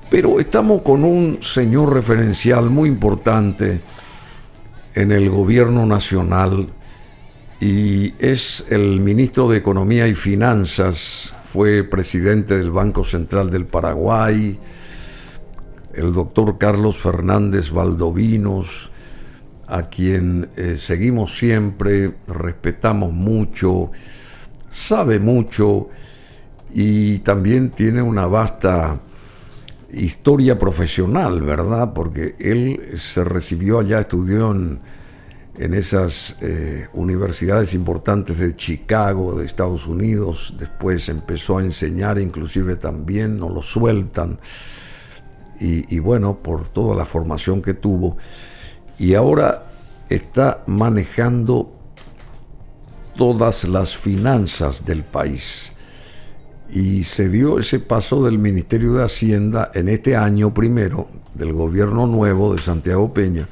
Pero estamos con un señor referencial muy importante en el gobierno nacional y es el ministro de Economía y Finanzas, fue presidente del Banco Central del Paraguay, el doctor Carlos Fernández Valdovinos, a quien seguimos siempre, respetamos mucho, sabe mucho y también tiene una vasta historia profesional, ¿verdad? Porque él se recibió allá, estudió en esas universidades importantes de Chicago, de Estados Unidos, después empezó a enseñar, inclusive también, no lo sueltan, y bueno, por toda la formación que tuvo, y ahora está manejando todas las finanzas del país. Y se dio ese paso del Ministerio de Hacienda en este año primero, del gobierno nuevo de Santiago Peña,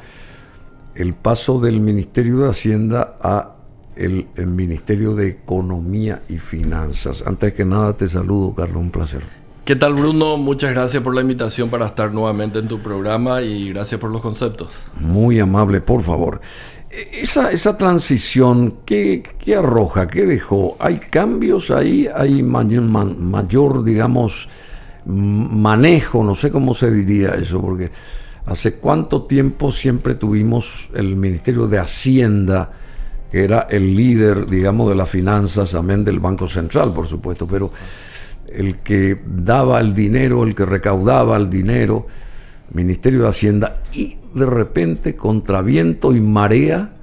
el paso del Ministerio de Hacienda a el Ministerio de Economía y Finanzas. Antes que nada te saludo, Carlos, un placer. ¿Qué tal, Bruno? Muchas gracias por la invitación para estar nuevamente en tu programa y gracias por los conceptos. Muy amable, por favor. Esa transición, ¿qué arroja? ¿Qué dejó? ¿Hay cambios ahí? ¿Hay mayor, digamos, manejo? No sé cómo se diría eso, porque ¿hace cuánto tiempo siempre tuvimos el Ministerio de Hacienda, que era el líder, digamos, de las finanzas, amén del Banco Central, por supuesto, pero el que daba el dinero, el que recaudaba el dinero, Ministerio de Hacienda, y de repente, contra viento y marea,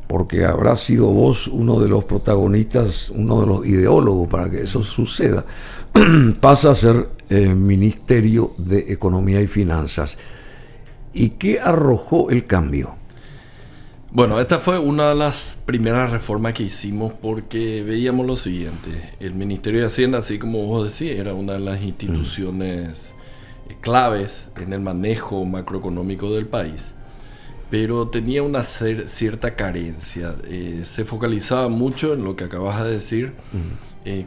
porque habrá sido vos uno de los protagonistas, uno de los ideólogos para que eso suceda, pasa a ser Ministerio de Economía y Finanzas. ¿Y qué arrojó el cambio? Bueno, esta fue una de las primeras reformas que hicimos porque veíamos lo siguiente. El Ministerio de Hacienda, así como vos decís, era una de las instituciones claves en el manejo macroeconómico del país, pero tenía una cierta carencia. Se focalizaba mucho en lo que acabas de decir,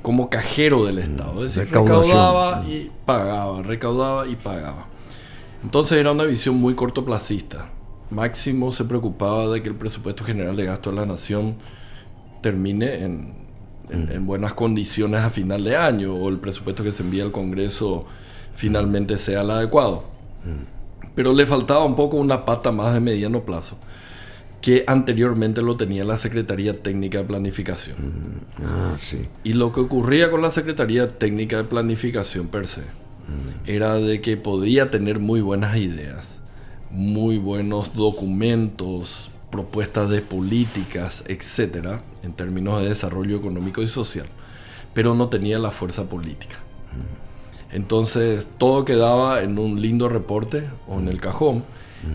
como cajero del Estado, es decir, recaudaba y pagaba, recaudaba y pagaba. Entonces era una visión muy cortoplacista. Máximo se preocupaba de que el presupuesto general de gasto de la nación termine en buenas condiciones a final de año, o el presupuesto que se envía al Congreso finalmente sea el adecuado. Pero le faltaba un poco una pata más de mediano plazo, que anteriormente lo tenía la Secretaría Técnica de Planificación. Sí. Y lo que ocurría con la Secretaría Técnica de Planificación per se era de que podía tener muy buenas ideas, muy buenos documentos, propuestas de políticas, etcétera, en términos de desarrollo económico y social, pero no tenía la fuerza política. Entonces todo quedaba en un lindo reporte o en el cajón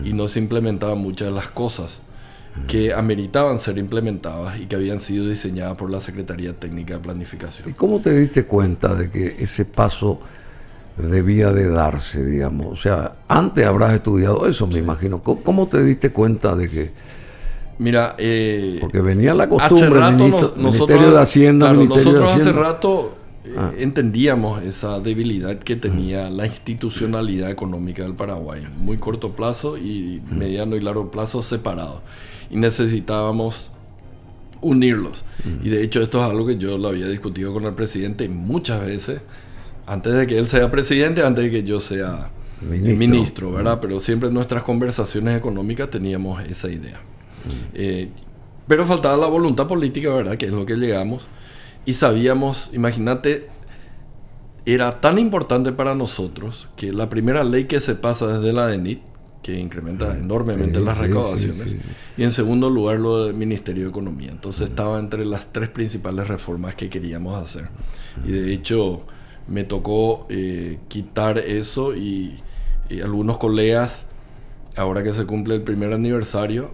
y no se implementaban muchas de las cosas que ameritaban ser implementadas y que habían sido diseñadas por la Secretaría Técnica de Planificación. ¿Y cómo te diste cuenta de que ese paso debía de darse, digamos? O sea, antes habrás estudiado eso, me imagino. ¿Cómo te diste cuenta de que...? Mira, porque venía la costumbre, Ministerio de Hacienda, claro, Ministerio de Hacienda. Hace rato entendíamos esa debilidad que tenía la institucionalidad económica del Paraguay, muy corto plazo y mediano y largo plazo separados, y necesitábamos unirlos. Y de hecho esto es algo que yo lo había discutido con el presidente muchas veces, antes de que él sea presidente, antes de que yo sea ministro, ¿verdad? Pero siempre en nuestras conversaciones económicas teníamos esa idea. Pero faltaba la voluntad política, ¿verdad? Que es lo que llegamos. Y sabíamos, imagínate, era tan importante para nosotros que la primera ley que se pasa desde la DENIT, que incrementa enormemente las recaudaciones, y en segundo lugar lo del Ministerio de Economía. Entonces estaba entre las tres principales reformas que queríamos hacer. Y de hecho me tocó quitar eso y algunos colegas, ahora que se cumple el primer aniversario,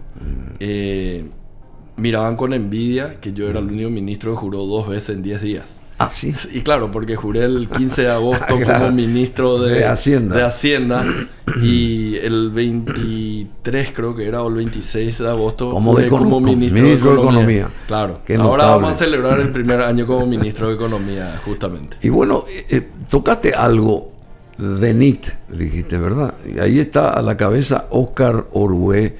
miraban con envidia que yo era el único ministro que juró 2 veces en 10 días. Ah, sí. Y claro, porque juré el 15 de agosto como ministro de Hacienda y el 23 creo que era, o el 26 de agosto como ministro de Economía. Claro. Qué ahora notable. Vamos a celebrar el primer año como ministro de Economía, justamente. Y bueno, tocaste algo DENIT, dijiste, ¿verdad? Y ahí está a la cabeza Óscar Orué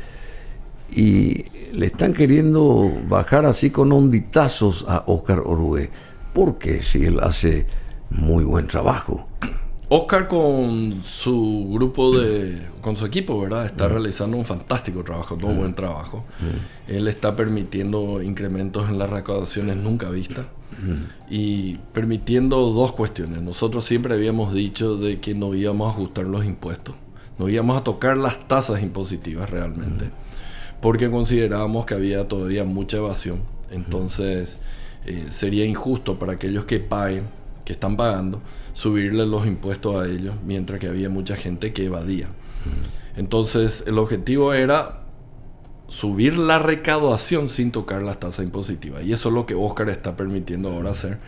y le están queriendo bajar así con onditazos a Óscar Orué. ¿Por qué? Si él hace muy buen trabajo. Óscar con su grupo con su equipo, ¿verdad? Está realizando un fantástico trabajo, todo buen trabajo. Él está permitiendo incrementos en las recaudaciones nunca vistas y permitiendo dos cuestiones. Nosotros siempre habíamos dicho de que no íbamos a ajustar los impuestos, no íbamos a tocar las tasas impositivas realmente, porque considerábamos que había todavía mucha evasión. Entonces sería injusto para aquellos que están pagando, subirle los impuestos a ellos, mientras que había mucha gente que evadía. Entonces el objetivo era subir la recaudación sin tocar las tasas impositivas, y eso es lo que Óscar está permitiendo ahora hacer,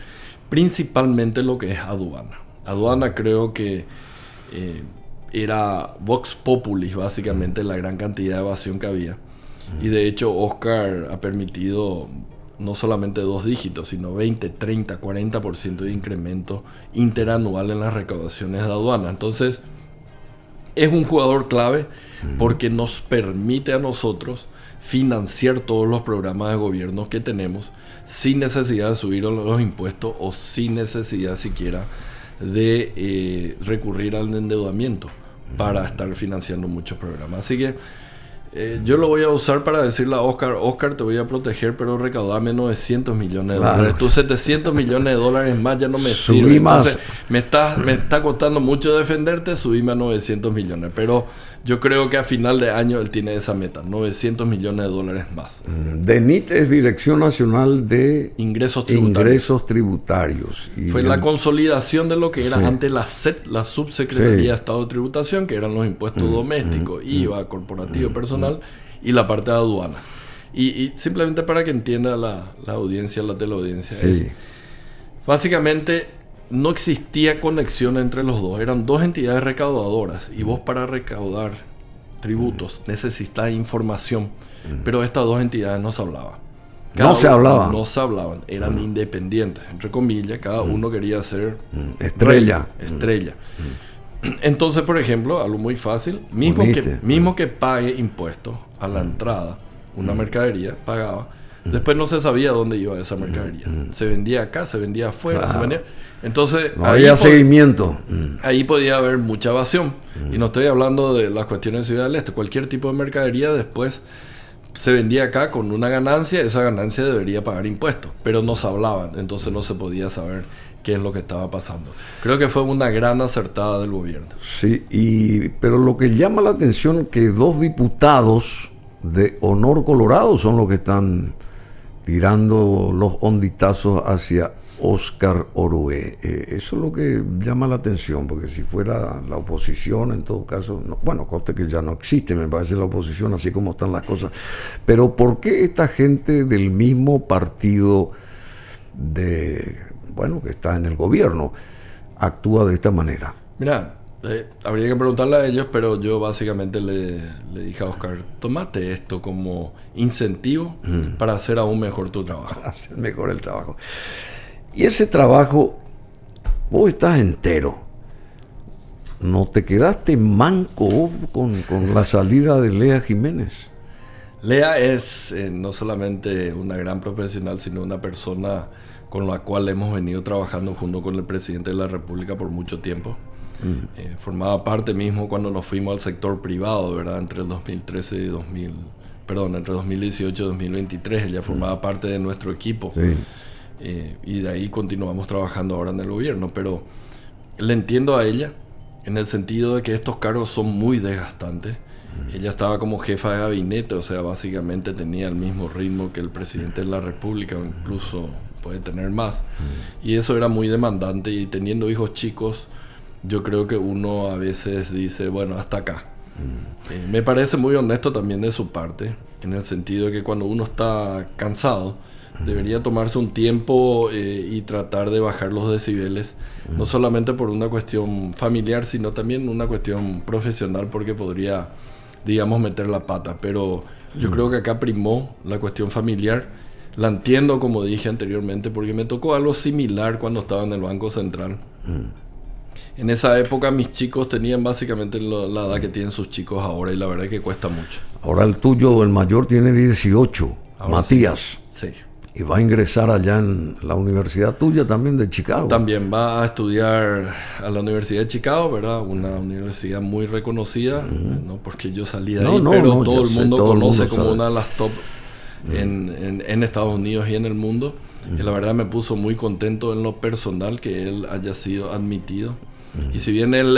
principalmente lo que es aduana. Aduana creo que era Vox Populis, básicamente, la gran cantidad de evasión que había, y de hecho Óscar ha permitido no solamente 2 dígitos, sino 20, 30, 40% de incremento interanual en las recaudaciones de aduana. Entonces, es un jugador clave porque nos permite a nosotros financiar todos los programas de gobierno que tenemos sin necesidad de subir los impuestos o sin necesidad siquiera de recurrir al endeudamiento para estar financiando muchos programas. Así que yo lo voy a usar para decirle a Óscar, te voy a proteger, pero recaudame 900 millones de dólares. Tus 700 millones de dólares más ya no me sirven. Entonces, me está costando mucho defenderte, subime a 900 millones. Pero yo creo que a final de año él tiene esa meta, 900 millones de dólares más. DENIT es Dirección Nacional de Ingresos Tributarios. Y fue la consolidación de lo que era antes la SET, la Subsecretaría de Estado de Tributación, que eran los impuestos domésticos, IVA, corporativo, personal, y la parte de aduanas. Y simplemente para que entienda la audiencia, la teleaudiencia, básicamente no existía conexión entre los dos. Eran dos entidades recaudadoras y vos para recaudar tributos necesitas información, pero estas dos entidades no se hablaban. No se hablaban, eran independientes, entre comillas, cada uno quería ser estrella. Entonces, por ejemplo, algo muy fácil, mismo que pague impuestos a la entrada, una mercadería pagaba, después no se sabía dónde iba esa mercadería. Se vendía acá, se vendía afuera, se vendía. Entonces, no había seguimiento. Ahí podía haber mucha evasión. Y no estoy hablando de las cuestiones de Ciudad del Este. Cualquier tipo de mercadería después se vendía acá con una ganancia, esa ganancia debería pagar impuestos, pero no se hablaban, entonces no se podía saber qué es lo que estaba pasando. Creo que fue una gran acertada del gobierno. Sí, pero lo que llama la atención es que 2 diputados de Honor Colorado son los que están tirando los onditazos hacia Óscar Orué. Eso es lo que llama la atención, porque si fuera la oposición, en todo caso, conste que ya no existe, me parece, la oposición así como están las cosas. Pero ¿por qué esta gente del mismo partido que está en el gobierno actúa de esta manera? Mira, habría que preguntarle a ellos, pero yo básicamente le dije a Óscar, tómate esto como incentivo para hacer aún mejor tu trabajo. Para hacer mejor el trabajo. Y ese trabajo, vos estás entero. ¿No te quedaste manco con la salida de Lea Jiménez? Lea es no solamente una gran profesional, sino una persona con la cual hemos venido trabajando junto con el presidente de la República por mucho tiempo. Formaba parte mismo cuando nos fuimos al sector privado, ¿verdad? Entre el 2013 y entre 2018 y 2023. Ella formaba parte de nuestro equipo. Sí. Y de ahí continuamos trabajando ahora en el gobierno, pero le entiendo a ella en el sentido de que estos cargos son muy desgastantes. Ella estaba como jefa de gabinete, o sea, básicamente tenía el mismo ritmo que el presidente de la República, o incluso puede tener más, y eso era muy demandante, y teniendo hijos chicos, yo creo que uno a veces dice, bueno, hasta acá. Me parece muy honesto también de su parte, en el sentido de que cuando uno está cansado, debería tomarse un tiempo y tratar de bajar los decibeles, no solamente por una cuestión familiar, sino también una cuestión profesional, porque podría, digamos, meter la pata. Pero yo creo que acá primó la cuestión familiar. La entiendo, como dije anteriormente, porque me tocó algo similar cuando estaba en el Banco Central. En esa época mis chicos tenían básicamente la edad que tienen sus chicos ahora y la verdad es que cuesta mucho. Ahora el tuyo, el mayor, tiene 18, Ahora Matías. Sí. Y va a ingresar allá en la universidad tuya también de Chicago. También va a estudiar a la Universidad de Chicago, ¿verdad? Una universidad muy reconocida, no porque yo salí de ahí, pero todo el mundo conoce como una de las top en Estados Unidos y en el mundo. Y la verdad me puso muy contento en lo personal que él haya sido admitido. Y si bien él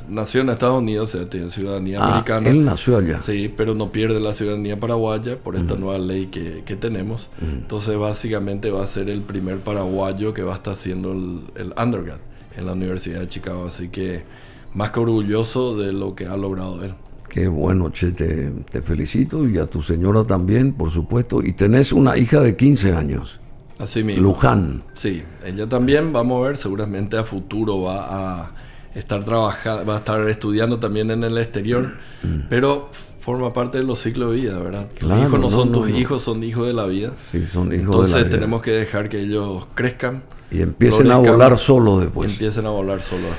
nació en Estados Unidos, o sea, tiene ciudadanía americana. Él nació allá. Sí, pero no pierde la ciudadanía paraguaya por esta nueva ley que tenemos. Entonces, básicamente va a ser el primer paraguayo que va a estar haciendo el undergrad en la Universidad de Chicago. Así que más que orgulloso de lo que ha logrado él. Qué bueno, Che, te felicito, y a tu señora también, por supuesto. Y tenés una hija de 15 años. Así mismo. Luján. Sí, ella también, vamos a ver, seguramente a futuro va a estar trabajando, va a estar estudiando también en el exterior, pero forma parte de los ciclos de vida, ¿verdad? Claro, tus hijos no son tus hijos, son hijos de la vida. Sí, son hijos Entonces de la vida. tenemos que dejar que ellos crezcan. Y empiecen a volar solos después. Empiecen a volar solos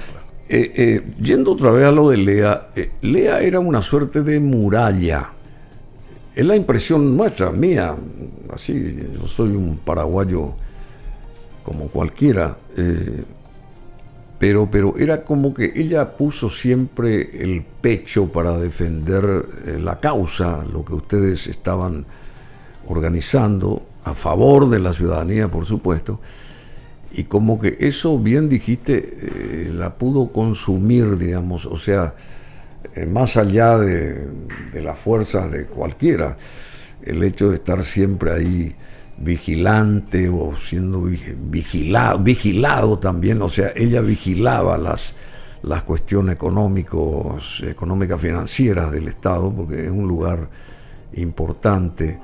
después. Yendo otra vez a lo de Lea, Lea era una suerte de muralla. Es la impresión nuestra, mía, así, yo soy un paraguayo como cualquiera, pero era como que ella puso siempre el pecho para defender la causa, lo que ustedes estaban organizando, a favor de la ciudadanía, por supuesto, y como que eso, bien dijiste, la pudo consumir, digamos, o sea, más allá de las fuerzas de cualquiera, el hecho de estar siempre ahí vigilante o siendo vigilado también, o sea, ella vigilaba las cuestiones económicas financieras del Estado, porque es un lugar importante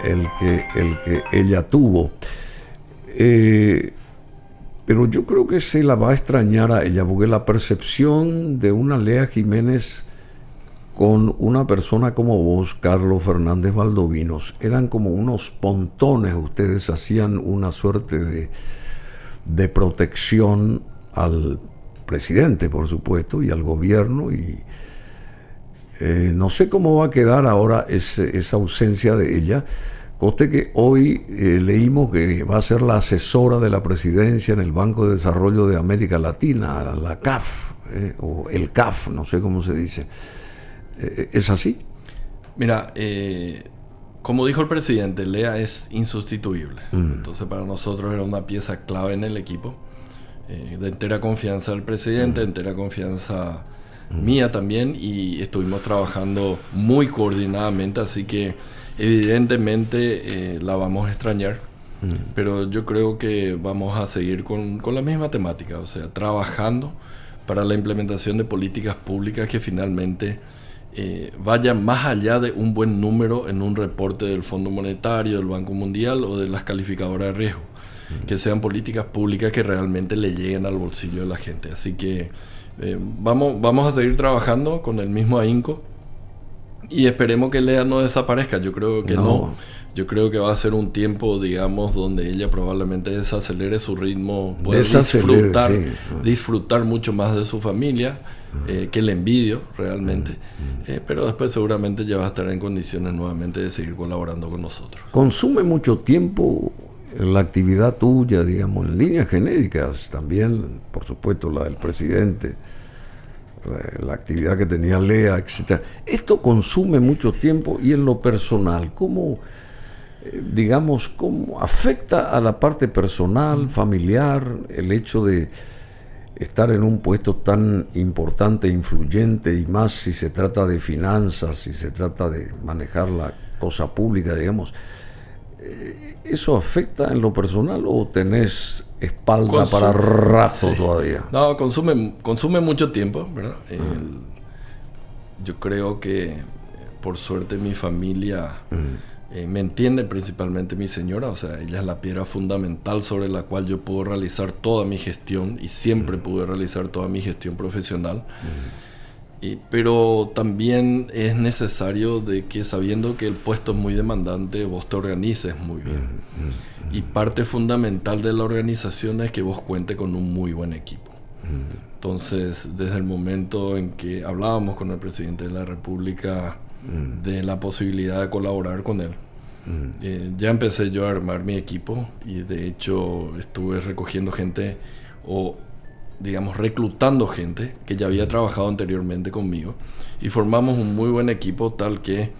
el que ella tuvo. Pero yo creo que se la va a extrañar a ella, porque la percepción de una Lea Jiménez con una persona como vos, Carlos Fernández Valdovinos, eran como unos pontones. Ustedes hacían una suerte de protección al presidente, por supuesto, y al gobierno, y no sé cómo va a quedar ahora esa ausencia de ella. Conste que hoy leímos que va a ser la asesora de la presidencia en el Banco de Desarrollo de América Latina, la CAF, o el CAF, no sé cómo se dice. ¿Es así? Mira, como dijo el presidente, Lea es insustituible. Entonces para nosotros era una pieza clave en el equipo, de entera confianza del presidente, de entera confianza mía también, y estuvimos trabajando muy coordinadamente, así que evidentemente la vamos a extrañar, pero yo creo que vamos a seguir con la misma temática, o sea, trabajando para la implementación de políticas públicas que finalmente vayan más allá de un buen número en un reporte del Fondo Monetario, del Banco Mundial o de las calificadoras de riesgo, que sean políticas públicas que realmente le lleguen al bolsillo de la gente. Así que vamos a seguir trabajando con el mismo ahínco. Y esperemos que Lea no desaparezca. Yo creo que no. Yo creo que va a ser un tiempo, digamos, donde ella probablemente desacelere su ritmo, pueda disfrutar mucho más de su familia, que le envidio realmente. Pero después seguramente ya va a estar en condiciones nuevamente de seguir colaborando con nosotros. ¿Consume mucho tiempo la actividad tuya, digamos, en líneas genéricas? También, por supuesto, la del presidente, la actividad que tenía Lea, etc. Esto consume mucho tiempo, y en lo personal, ¿cómo afecta a la parte personal, familiar, el hecho de estar en un puesto tan importante, influyente, y más si se trata de finanzas, si se trata de manejar la cosa pública, digamos? ¿Eso afecta en lo personal o tenés espalda para rato todavía? No, consume mucho tiempo, ¿verdad? Yo creo que por suerte mi familia me entiende, principalmente mi señora, o sea, ella es la piedra fundamental sobre la cual yo puedo realizar toda mi gestión, y siempre pude realizar toda mi gestión profesional. Pero también es necesario de que, sabiendo que el puesto es muy demandante, vos te organices muy bien. Y parte fundamental de la organización es que vos cuentes con un muy buen equipo. Entonces, desde el momento en que hablábamos con el presidente de la República de la posibilidad de colaborar con él, ya empecé yo a armar mi equipo y de hecho estuve recogiendo gente o digamos reclutando gente que ya había trabajado anteriormente conmigo y formamos un muy buen equipo tal que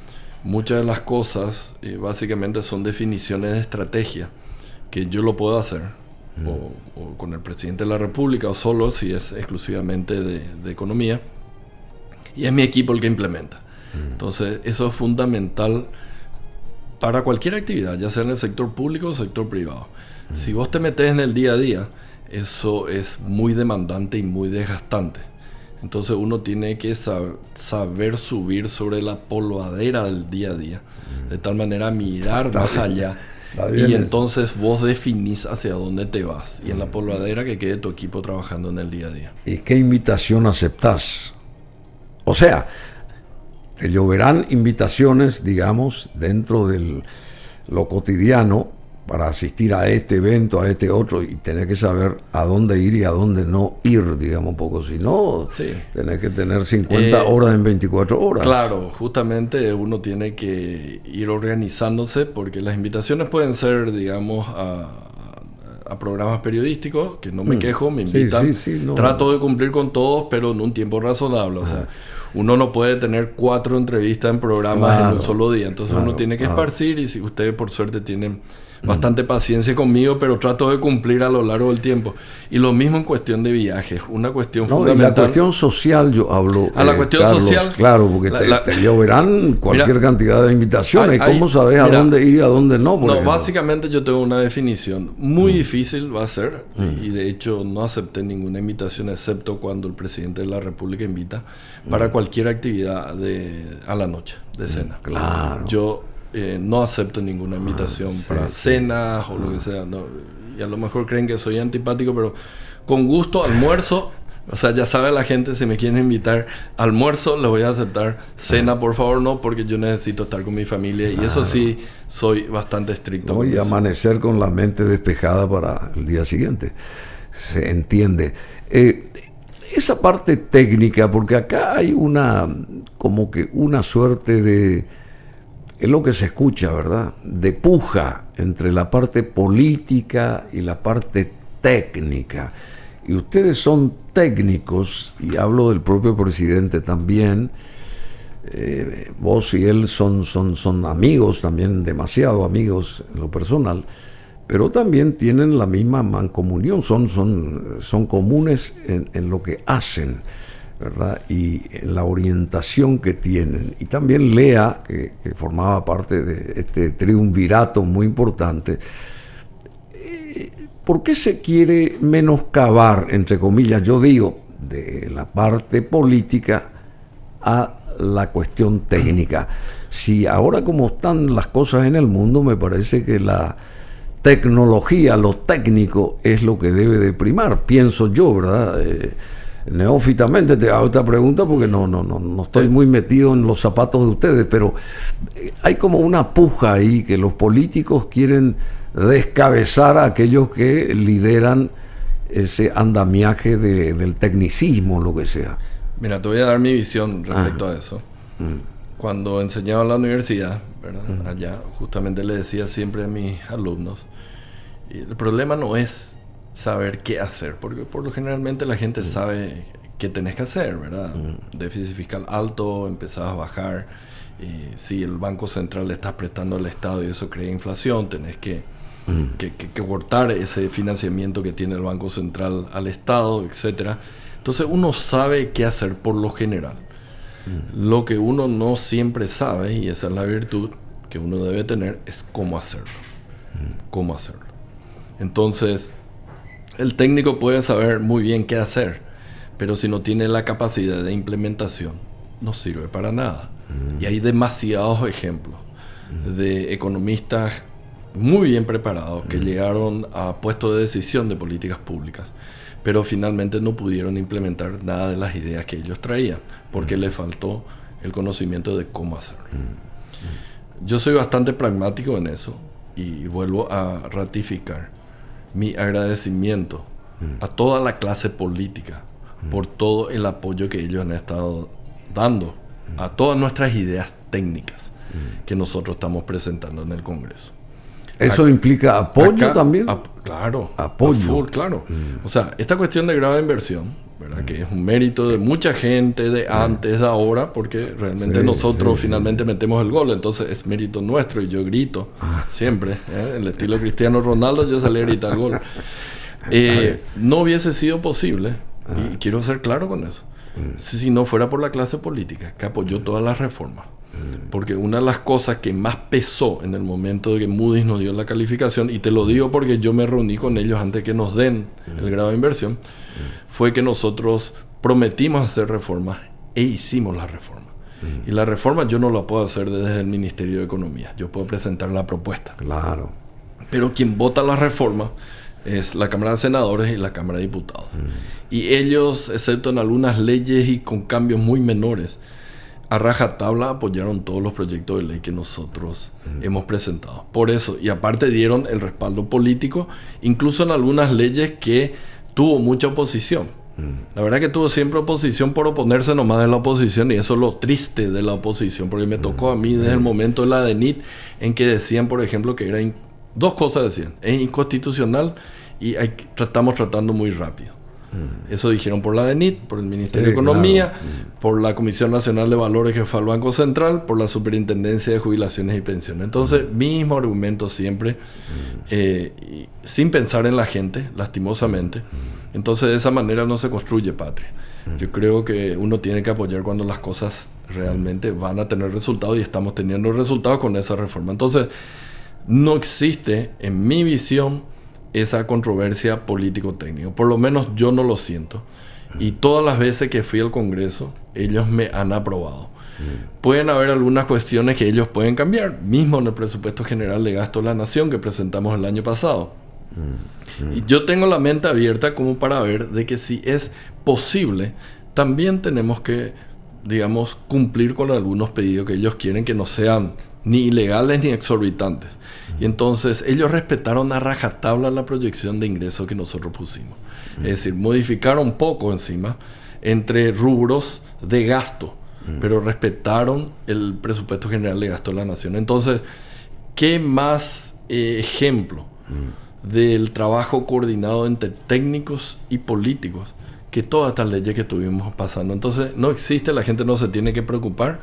muchas de las cosas básicamente son definiciones de estrategia que yo lo puedo hacer o con el presidente de la República o solo si es exclusivamente de economía y es mi equipo el que implementa. Entonces eso es fundamental para cualquier actividad, ya sea en el sector público o sector privado. Si vos te metes en el día a día, eso es muy demandante y muy desgastante. Entonces uno tiene que saber subir sobre la polvadera del día a día, de tal manera mirar más allá. Y entonces vos definís hacia dónde te vas. Y en la polvadera que quede tu equipo trabajando en el día a día. ¿Y qué invitación aceptás? O sea, te lloverán invitaciones, digamos, dentro de lo cotidiano para asistir a este evento, a este otro, y tener que saber a dónde ir y a dónde no ir, digamos, un poco. Si no, tenés que tener 50 horas en 24 horas. Claro, justamente uno tiene que ir organizándose porque las invitaciones pueden ser, digamos, a programas periodísticos, que no me quejo, me invitan. Trato de cumplir con todos, pero en un tiempo razonable. O sea, uno no puede tener 4 entrevistas en programas en un solo día. Entonces uno tiene que esparcir y si ustedes por suerte tienen bastante paciencia conmigo, pero trato de cumplir a lo largo del tiempo. Y lo mismo en cuestión de viajes, una cuestión fundamental. Y la cuestión social yo hablo. La cuestión Carlos, social. Claro, porque te lloverán cualquier cantidad de invitaciones. ¿Cómo sabes a dónde ir y a dónde no? No, básicamente yo tengo una definición. Muy difícil va a ser, y de hecho no acepté ninguna invitación excepto cuando el presidente de la República invita para cualquier actividad a la noche, de cena. Claro. Yo no acepto ninguna invitación para cenas o lo que sea. No, y a lo mejor creen que soy antipático, pero con gusto, almuerzo. O sea, ya sabe la gente, si me quieren invitar almuerzo, le voy a aceptar. Cena, por favor, no, porque yo necesito estar con mi familia. Y eso sí, soy bastante estricto. No, y amanecer con la mente despejada para el día siguiente. Se entiende. Esa parte técnica, porque acá hay como que una suerte de... Es lo que se escucha, ¿verdad? De puja entre la parte política y la parte técnica. Y ustedes son técnicos, y hablo del propio presidente también. Vos y él son amigos, también demasiado amigos en lo personal, pero también tienen la misma mancomunión, son comunes en lo que hacen, ¿verdad? Y en la orientación que tienen. Y también Lea, que formaba parte de este triunvirato muy importante. ¿Por qué se quiere menoscabar, entre comillas, yo digo, de la parte política a la cuestión técnica? Si ahora como están las cosas en el mundo, me parece que la tecnología, lo técnico, es lo que debe de primar, pienso yo, ¿verdad? Neófitamente te hago esta pregunta porque no estoy muy metido en los zapatos de ustedes, pero hay como una puja ahí que los políticos quieren descabezar a aquellos que lideran ese andamiaje del tecnicismo, lo que sea. Mira, te voy a dar mi visión respecto a eso. Cuando enseñaba en la universidad, ¿verdad? Allá, justamente le decía siempre a mis alumnos, el problema no es saber qué hacer, porque por lo generalmente la gente sabe qué tenés que hacer, ¿verdad? Déficit fiscal alto, empezás a bajar, si el Banco Central le estás prestando al Estado y eso crea inflación, tenés que cortar ese financiamiento que tiene el Banco Central al Estado, etcétera. Entonces uno sabe qué hacer por lo general. Lo que uno no siempre sabe, y esa es la virtud que uno debe tener, es cómo hacerlo. Cómo hacerlo. Entonces, el técnico puede saber muy bien qué hacer, pero si no tiene la capacidad de implementación, no sirve para nada. Y hay demasiados ejemplos de economistas muy bien preparados que llegaron a puestos de decisión de políticas públicas, pero finalmente no pudieron implementar nada de las ideas que ellos traían, porque les faltó el conocimiento de cómo hacerlo. Yo soy bastante pragmático en eso y vuelvo a ratificar mi agradecimiento a toda la clase política por todo el apoyo que ellos han estado dando a todas nuestras ideas técnicas que nosotros estamos presentando en el Congreso. ¿Eso implica apoyo también? Claro. Apoyo. Full, claro. O sea, esta cuestión de grado de inversión, ¿verdad? Que es un mérito de mucha gente, de antes, de ahora, porque realmente nosotros finalmente metemos el gol, entonces es mérito nuestro y yo grito siempre, el estilo Cristiano Ronaldo, yo salí a gritar el gol. No hubiese sido posible, y quiero ser claro con eso, si no fuera por la clase política que apoyó todas las reformas. Porque una de las cosas que más pesó en el momento de que Moody's nos dio la calificación, y te lo digo porque yo me reuní con ellos antes que nos den el grado de inversión, fue que nosotros prometimos hacer reformas e hicimos la reforma. Y la reforma yo no la puedo hacer desde el Ministerio de Economía, yo puedo presentar la propuesta. Claro. Pero quien vota la reforma es la Cámara de Senadores y la Cámara de Diputados. Y ellos, excepto en algunas leyes y con cambios muy menores, a rajatabla apoyaron todos los proyectos de ley que nosotros hemos presentado. Por eso, y aparte dieron el respaldo político, incluso en algunas leyes que tuvo mucha oposición. La verdad que tuvo siempre oposición por oponerse nomás de la oposición, y eso es lo triste de la oposición, porque me tocó a mí desde el momento de la DENIT en que decían, por ejemplo, que era dos cosas decían: es inconstitucional y estamos tratando muy rápido. Eso dijeron por la DENIT, por el Ministerio de Economía, por la Comisión Nacional de Valores que fue al Banco Central, por la Superintendencia de Jubilaciones y Pensiones. Entonces, mismo argumento siempre, sin pensar en la gente, lastimosamente. Entonces, de esa manera no se construye patria. Yo creo que uno tiene que apoyar cuando las cosas realmente van a tener resultados, y estamos teniendo resultados con esa reforma. Entonces, no existe, en mi visión, esa controversia político-técnica. Por lo menos yo no lo siento. Y todas las veces que fui al Congreso, ellos me han aprobado. Pueden haber algunas cuestiones que ellos pueden cambiar, mismo en el presupuesto general de gasto de la Nación que presentamos el año pasado. Y yo tengo la mente abierta como para ver de que si es posible, también tenemos que, digamos, cumplir con algunos pedidos que ellos quieren, que no sean ni ilegales ni exorbitantes. Y entonces ellos respetaron a rajatabla la proyección de ingresos que nosotros pusimos. Es decir, modificaron poco encima entre rubros de gasto, pero respetaron el presupuesto general de gasto de la Nación. Entonces, ¿qué más ejemplo del trabajo coordinado entre técnicos y políticos que todas estas leyes que estuvimos pasando? Entonces, no existe, la gente no se tiene que preocupar,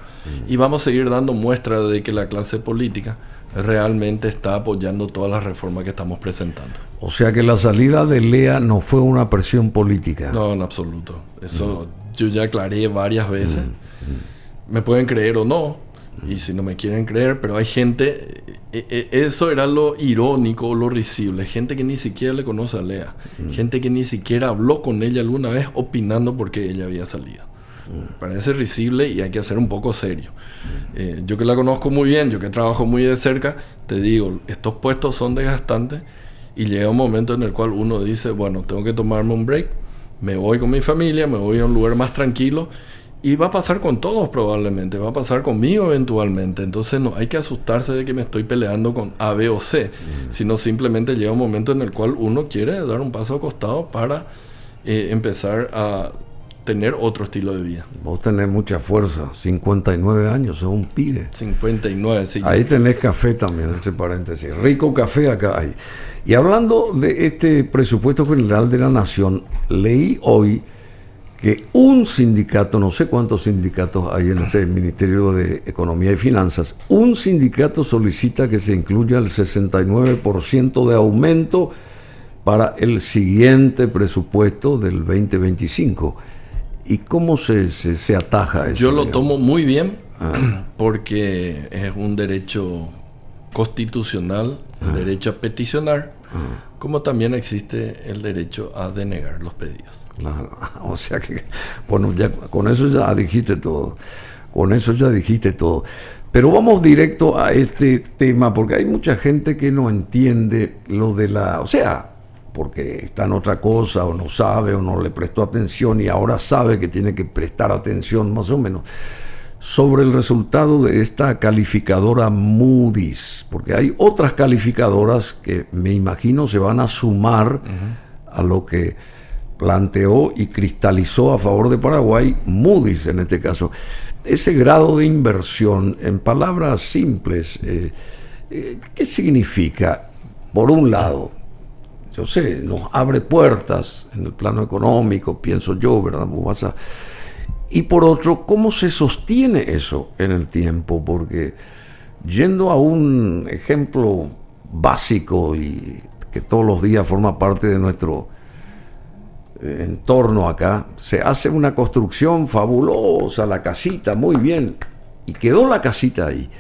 y vamos a seguir dando muestra de que la clase política realmente está apoyando todas las reformas que estamos presentando. O sea que la salida de Lea no fue una presión política. No, en absoluto. Eso yo ya aclaré varias veces. Me pueden creer o no, y si no me quieren creer, pero hay gente, eso era lo irónico, lo risible, gente que ni siquiera le conoce a Lea, gente que ni siquiera habló con ella alguna vez opinando por qué ella había salido. Parece risible y hay que ser un poco serio. Yo que la conozco muy bien, yo que trabajo muy de cerca, te digo, estos puestos son desgastantes, y llega un momento en el cual uno dice, bueno, tengo que tomarme un break, me voy con mi familia, me voy a un lugar más tranquilo, y va a pasar con todos probablemente, va a pasar conmigo eventualmente. Entonces no hay que asustarse de que me estoy peleando con A, B o C, sino simplemente llega un momento en el cual uno quiere dar un paso al costado para empezar a tener otro estilo de vida. Vos tenés mucha fuerza, 59 años, sos un pibe. 59, sí. Ahí tenés café también, entre paréntesis. Rico café acá hay. Y hablando de este presupuesto general de la Nación, leí hoy que un sindicato, no sé cuántos sindicatos hay en ese Ministerio de Economía y Finanzas, un sindicato solicita que se incluya el 69% de aumento para el siguiente presupuesto del 2025. ¿Y cómo se ataja eso? Yo lo tomo muy bien, porque es un derecho constitucional, el derecho a peticionar, como también existe el derecho a denegar los pedidos. Claro, o sea que, bueno, ya con eso ya dijiste todo. Con eso ya dijiste todo. Pero vamos directo a este tema, porque hay mucha gente que no entiende lo de la... O sea, porque está en otra cosa, o no sabe, o no le prestó atención, y ahora sabe que tiene que prestar atención, más o menos, sobre el resultado de esta calificadora Moody's. Porque hay otras calificadoras que me imagino se van a sumar a lo que planteó y cristalizó a favor de Paraguay Moody's en este caso. Ese grado de inversión, en palabras simples, ¿qué significa? Por un lado, yo sé, nos abre puertas en el plano económico, pienso yo, ¿verdad? Y por otro, ¿cómo se sostiene eso en el tiempo? Porque yendo a un ejemplo básico y que todos los días forma parte de nuestro entorno acá, se hace una construcción fabulosa, la casita, muy bien, y quedó la casita ahí.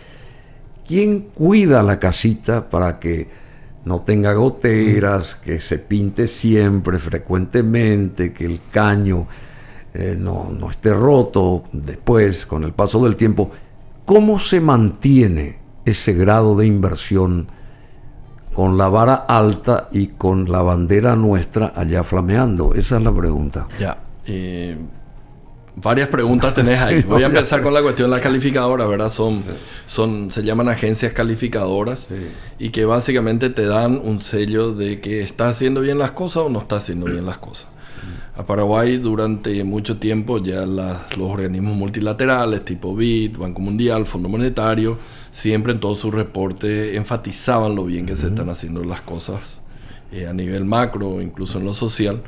¿Quién cuida la casita para que no tenga goteras, que se pinte siempre, frecuentemente, que el caño no esté roto después, con el paso del tiempo? ¿Cómo se mantiene ese grado de inversión con la vara alta y con la bandera nuestra allá flameando? Esa es la pregunta. Ya. Varias preguntas tenés ahí. Sí, voy a empezar con la cuestión de las calificadoras, ¿verdad? Se llaman agencias calificadoras, sí, y que básicamente te dan un sello de que estás haciendo bien las cosas o no estás haciendo bien las cosas. A Paraguay durante mucho tiempo ya los organismos multilaterales tipo BID, Banco Mundial, Fondo Monetario, siempre en todos sus reportes enfatizaban lo bien que se están haciendo las cosas a nivel macro, incluso en lo social,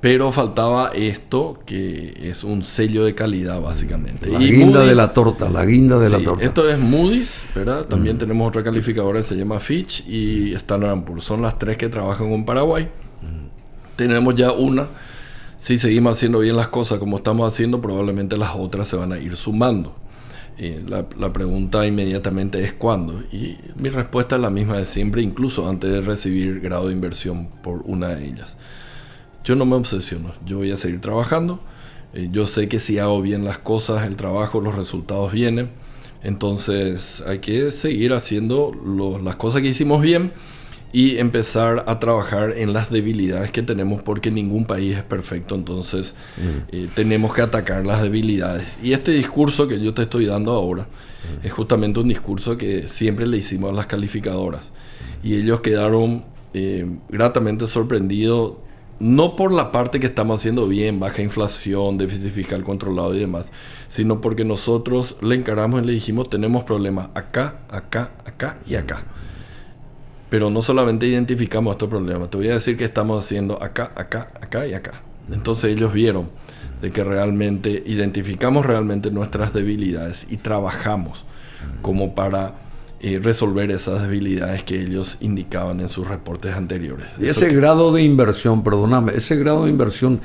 pero faltaba esto que es un sello de calidad básicamente. La guinda de la torta. Esto es Moody's, ¿verdad? También tenemos otra calificadora que se llama Fitch y Standard & Poor's. Son las tres que trabajan con Paraguay. Tenemos ya una. Si seguimos haciendo bien las cosas como estamos haciendo, probablemente las otras se van a ir sumando. La pregunta inmediatamente es ¿cuándo? Y mi respuesta es la misma de siempre, incluso antes de recibir grado de inversión por una de ellas. Yo no me obsesiono, yo voy a seguir trabajando. Yo sé que si hago bien las cosas, el trabajo, los resultados vienen. Entonces hay que seguir haciendo las cosas que hicimos bien y empezar a trabajar en las debilidades que tenemos, porque ningún país es perfecto. Entonces tenemos que atacar las debilidades. Y este discurso que yo te estoy dando ahora es justamente un discurso que siempre le hicimos a las calificadoras, y ellos quedaron gratamente sorprendidos, no por la parte que estamos haciendo bien, baja inflación, déficit fiscal controlado y demás, sino porque nosotros le encaramos y le dijimos tenemos problemas acá, acá, acá y acá. Pero no solamente identificamos estos problemas, te voy a decir que estamos haciendo acá, acá, acá y acá. Entonces ellos vieron de que realmente identificamos realmente nuestras debilidades y trabajamos como para resolver esas debilidades que ellos indicaban en sus reportes anteriores. Y ese grado de inversión, perdóname, ese grado de inversión,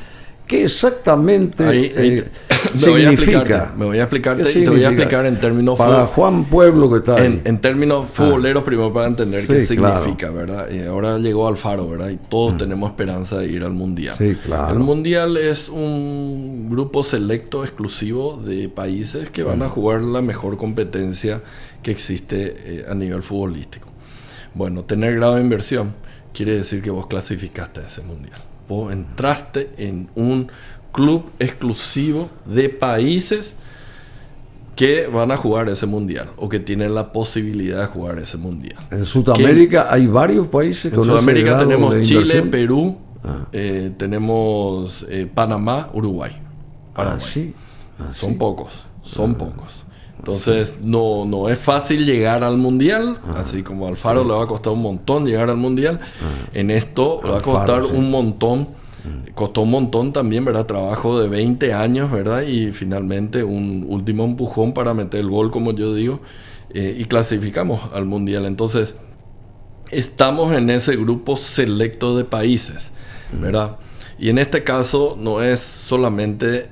¿qué exactamente significa? Me voy a explicarte y te voy a explicar en términos... Para Juan Pueblo que está ahí. En términos futboleros, primero para entender qué significa, ¿verdad? Y ahora llegó Alfaro, ¿verdad? Y todos tenemos esperanza de ir al Mundial. Sí, claro. El Mundial es un grupo selecto exclusivo de países que van a jugar la mejor competencia que existe a nivel futbolístico. Bueno, tener grado de inversión quiere decir que vos clasificaste a ese Mundial. Vos entraste en un club exclusivo de países que van a jugar ese mundial o que tienen la posibilidad de jugar ese mundial. En Sudamérica hay varios países. En Sudamérica tenemos Chile, Perú, tenemos Panamá, Uruguay. Sí. Son pocos. Entonces no es fácil llegar al mundial, así como a Alfaro le va a costar un montón llegar al mundial. En esto le va a costar un montón. Costó un montón también, ¿verdad? Trabajo de 20 años, ¿verdad? Y finalmente un último empujón para meter el gol, como yo digo, y clasificamos al mundial. Entonces estamos en ese grupo selecto de países, ¿verdad? Y en este caso no es solamente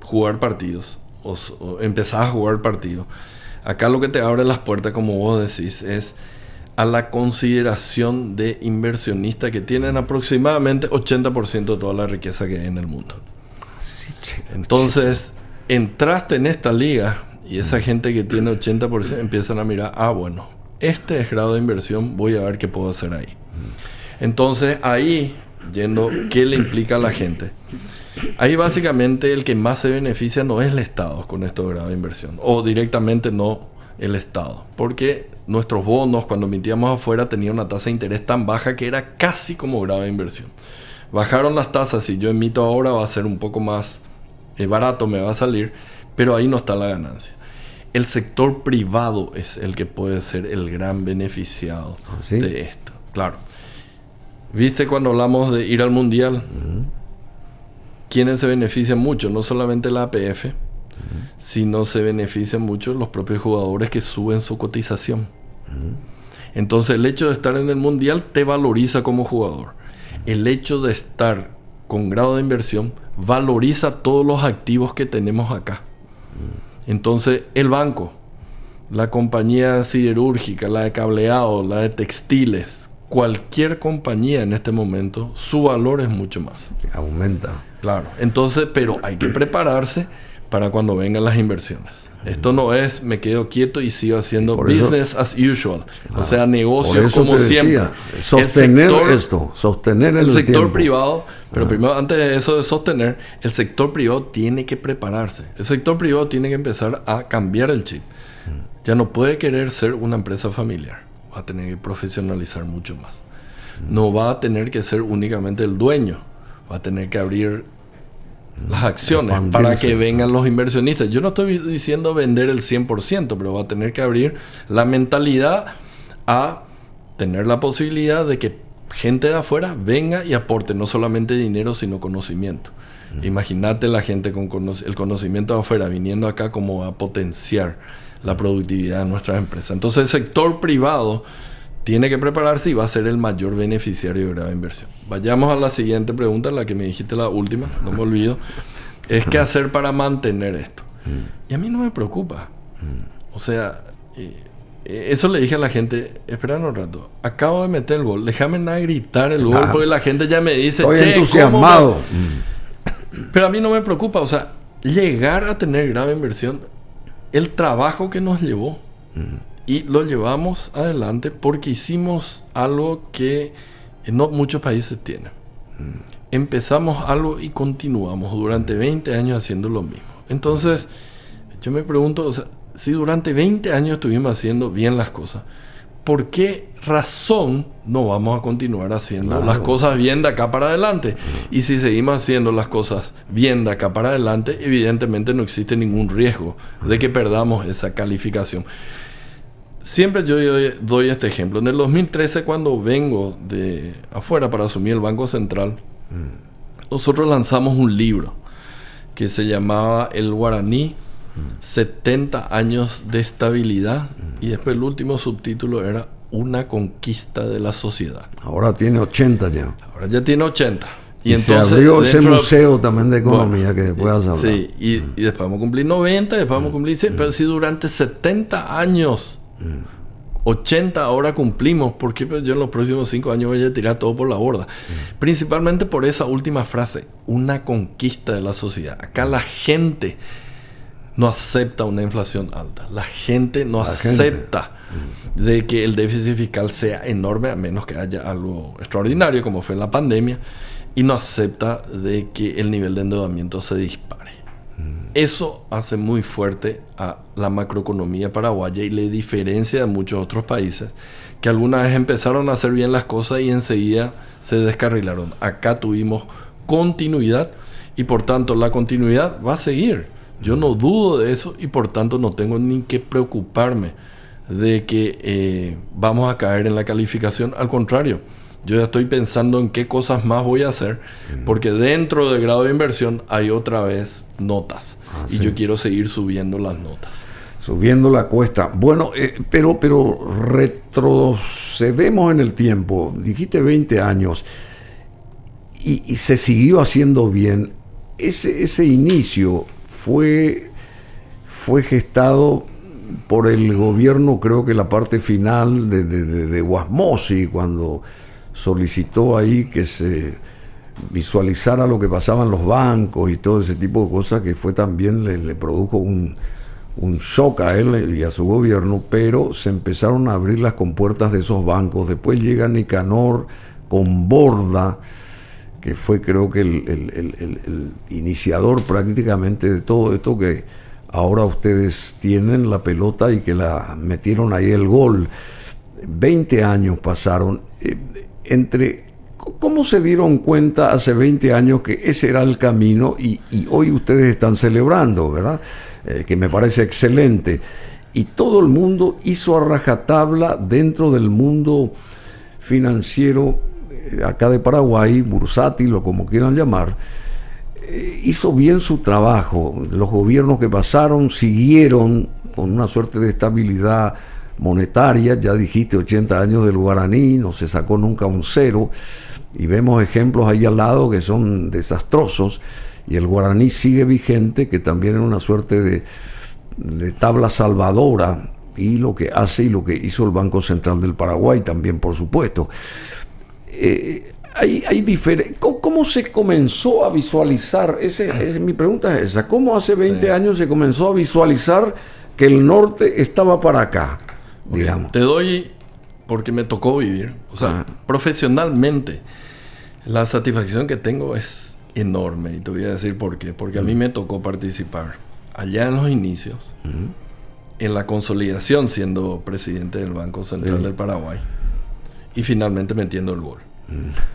jugar partidos o empezar a jugar partidos. Acá lo que te abre las puertas, como vos decís, es a la consideración de inversionistas que tienen aproximadamente 80% de toda la riqueza que hay en el mundo. Entonces, entraste en esta liga y esa gente que tiene 80% empiezan a mirar, bueno, este es grado de inversión, voy a ver qué puedo hacer ahí. Entonces, ahí, yendo, ¿qué le implica a la gente? Ahí básicamente el que más se beneficia no es el Estado con estos grados de inversión, o directamente no el Estado, porque nuestros bonos cuando emitíamos afuera tenían una tasa de interés tan baja que era casi como grado de inversión. Bajaron las tasas, si yo emito ahora va a ser un poco más barato, me va a salir, pero ahí no está la ganancia. El sector privado es el que puede ser el gran beneficiado de esto. Claro. ¿Viste cuando hablamos de ir al Mundial? ¿Quiénes se benefician mucho? No solamente la APF, sino se benefician mucho los propios jugadores que suben su cotización. Entonces el hecho de estar en el Mundial te valoriza como jugador. El hecho de estar con grado de inversión valoriza todos los activos que tenemos acá. Entonces el banco, la compañía siderúrgica, la de cableado, la de textiles, cualquier compañía en este momento, su valor es mucho más. Aumenta. Claro. Entonces, pero hay que prepararse para cuando vengan las inversiones. Esto no es me quedo quieto y sigo haciendo business as usual. O sea, negocios como siempre. Sostener sostener el sector tiempo. Privado. Pero primero, antes de eso de sostener, el sector privado tiene que prepararse. El sector privado tiene que empezar a cambiar el chip. Ya no puede querer ser una empresa familiar. Va a tener que profesionalizar mucho más. No va a tener que ser únicamente el dueño. Va a tener que abrir las acciones para que vengan los inversionistas. Yo no estoy diciendo vender el 100%, pero va a tener que abrir la mentalidad a tener la posibilidad de que gente de afuera venga y aporte no solamente dinero, sino conocimiento. Imagínate la gente con el conocimiento de afuera viniendo acá como a potenciar la productividad de nuestras empresas. Entonces el sector privado tiene que prepararse y va a ser el mayor beneficiario de grado de inversión. Vayamos a la siguiente pregunta, la que me dijiste la última, no me olvido. Es qué hacer para mantener esto. Y a mí no me preocupa. O sea, eso le dije a la gente, espera un rato, acabo de meter el gol, déjame nada gritar el gol, porque la gente ya me dice, estoy entusiasmado. Pero a mí no me preocupa, o sea, llegar a tener grado de inversión, el trabajo que nos llevó. Y lo llevamos adelante porque hicimos algo que no muchos países tienen. Empezamos algo y continuamos durante 20 años haciendo lo mismo. Entonces, yo me pregunto, o sea, si durante 20 años estuvimos haciendo bien las cosas, ¿por qué razón no vamos a continuar haciendo las cosas bien de acá para adelante? Y si seguimos haciendo las cosas bien de acá para adelante, evidentemente no existe ningún riesgo de que perdamos esa calificación. Siempre yo doy este ejemplo. En el 2013, cuando vengo de afuera para asumir el Banco Central, nosotros lanzamos un libro que se llamaba El Guaraní, 70 años de estabilidad, y después el último subtítulo era Una conquista de la sociedad. Ahora tiene 80 ya. Ahora ya tiene 80. Y entonces, se abrió ese museo también de economía que después has hablado. Sí, y después vamos a cumplir 90, después vamos a cumplir 100, pero si durante 70 años... 80 ahora cumplimos, porque yo en los próximos 5 años voy a tirar todo por la borda. Principalmente por esa última frase, una conquista de la sociedad. Acá la gente no acepta una inflación alta. La gente no acepta de que el déficit fiscal sea enorme, a menos que haya algo extraordinario como fue la pandemia, y no acepta de que el nivel de endeudamiento se dispare. Eso hace muy fuerte a la macroeconomía paraguaya y le diferencia de muchos otros países que alguna vez empezaron a hacer bien las cosas y enseguida se descarrilaron. Acá tuvimos continuidad y por tanto la continuidad va a seguir. Yo no dudo de eso y por tanto no tengo ni que preocuparme de que vamos a caer en la calificación. Al contrario, yo ya estoy pensando en qué cosas más voy a hacer, porque dentro del grado de inversión hay otra vez notas. Y yo quiero seguir subiendo las notas. Subiendo la cuesta. Bueno, pero retrocedemos en el tiempo. Dijiste 20 años y se siguió haciendo bien. Ese inicio fue gestado por el gobierno, creo que la parte final de Guasmosi, cuando solicitó ahí que se visualizara lo que pasaba en los bancos y todo ese tipo de cosas, que fue también, le produjo un shock a él y a su gobierno, pero se empezaron a abrir las compuertas de esos bancos. Después llega Nicanor con Borda, que fue creo que el iniciador prácticamente de todo esto, que ahora ustedes tienen la pelota y que la metieron ahí el gol. 20 años pasaron. ¿Cómo se dieron cuenta hace 20 años que ese era el camino y hoy ustedes están celebrando, ¿verdad? Que me parece excelente. Y todo el mundo hizo a rajatabla dentro del mundo financiero acá de Paraguay, bursátil o como quieran llamar, hizo bien su trabajo. Los gobiernos que pasaron siguieron con una suerte de estabilidad monetaria. Ya dijiste 80 años del guaraní, no se sacó nunca un cero, y vemos ejemplos ahí al lado que son desastrosos, y el guaraní sigue vigente, que también es una suerte de tabla salvadora, y lo que hace y lo que hizo el Banco Central del Paraguay también, por supuesto. ¿Cómo se comenzó a visualizar? Mi pregunta es esa. ¿Cómo hace 20 años se comenzó a visualizar que el norte estaba para acá? Digamos. Te doy, porque me tocó vivir, o sea, profesionalmente, la satisfacción que tengo es enorme, y te voy a decir por qué. Porque a mí me tocó participar allá en los inicios, en la consolidación, siendo presidente del Banco Central del Paraguay, y finalmente metiendo el gol.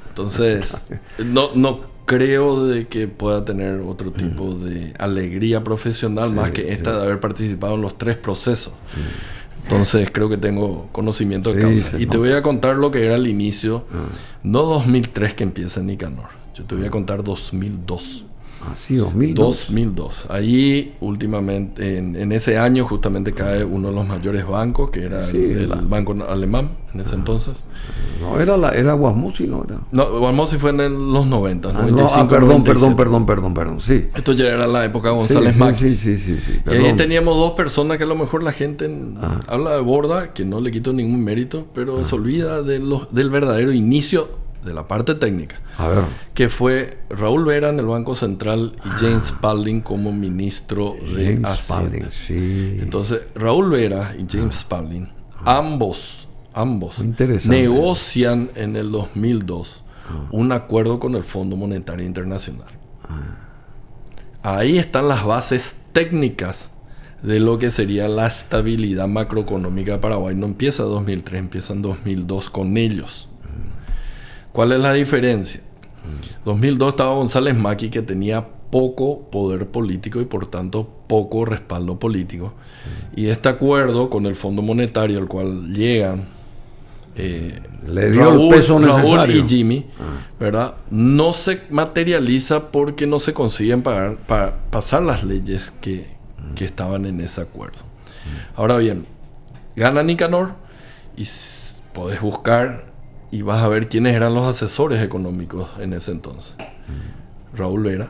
Entonces, no creo de que pueda tener otro tipo de alegría profesional más que esta de haber participado en los 3 procesos. Entonces creo que tengo conocimiento de causa. Y te voy a contar lo que era el inicio, no 2003 que empieza en Nicanor. Yo te voy a contar 2002. Ah, sí, 2002. 2002. Ahí, últimamente, en ese año, justamente cae uno de los mayores bancos, que era el banco alemán en ese entonces. No, era Guasmosi, ¿no era? No, Guasmosi fue en los 90, 95, perdón, sí. Esto ya era la época de González Macri. Sí, y ahí teníamos 2 personas que a lo mejor la gente habla de Borda, que no le quito ningún mérito, pero se olvida del verdadero inicio de la parte técnica. A ver. Que fue Raúl Vera en el Banco Central y James Spalding como ministro de Hacienda. Entonces, Raúl Vera y James Spalding, ambos negocian en el 2002 un acuerdo con el Fondo Monetario Internacional. Ahí están las bases técnicas de lo que sería la estabilidad macroeconómica de Paraguay. No empieza en 2003, empieza en 2002 con ellos. ¿Cuál es la diferencia? 2002 estaba González Macri, que tenía poco poder político y por tanto poco respaldo político. Y este acuerdo con el Fondo Monetario, al cual llegan le dio el peso necesario. Raúl y Jimmy, ¿verdad? No se materializa porque no se consiguen pasar las leyes que estaban en ese acuerdo. Ahora bien, gana Nicanor y podés buscar y vas a ver quiénes eran los asesores económicos en ese entonces. Raúl Vera,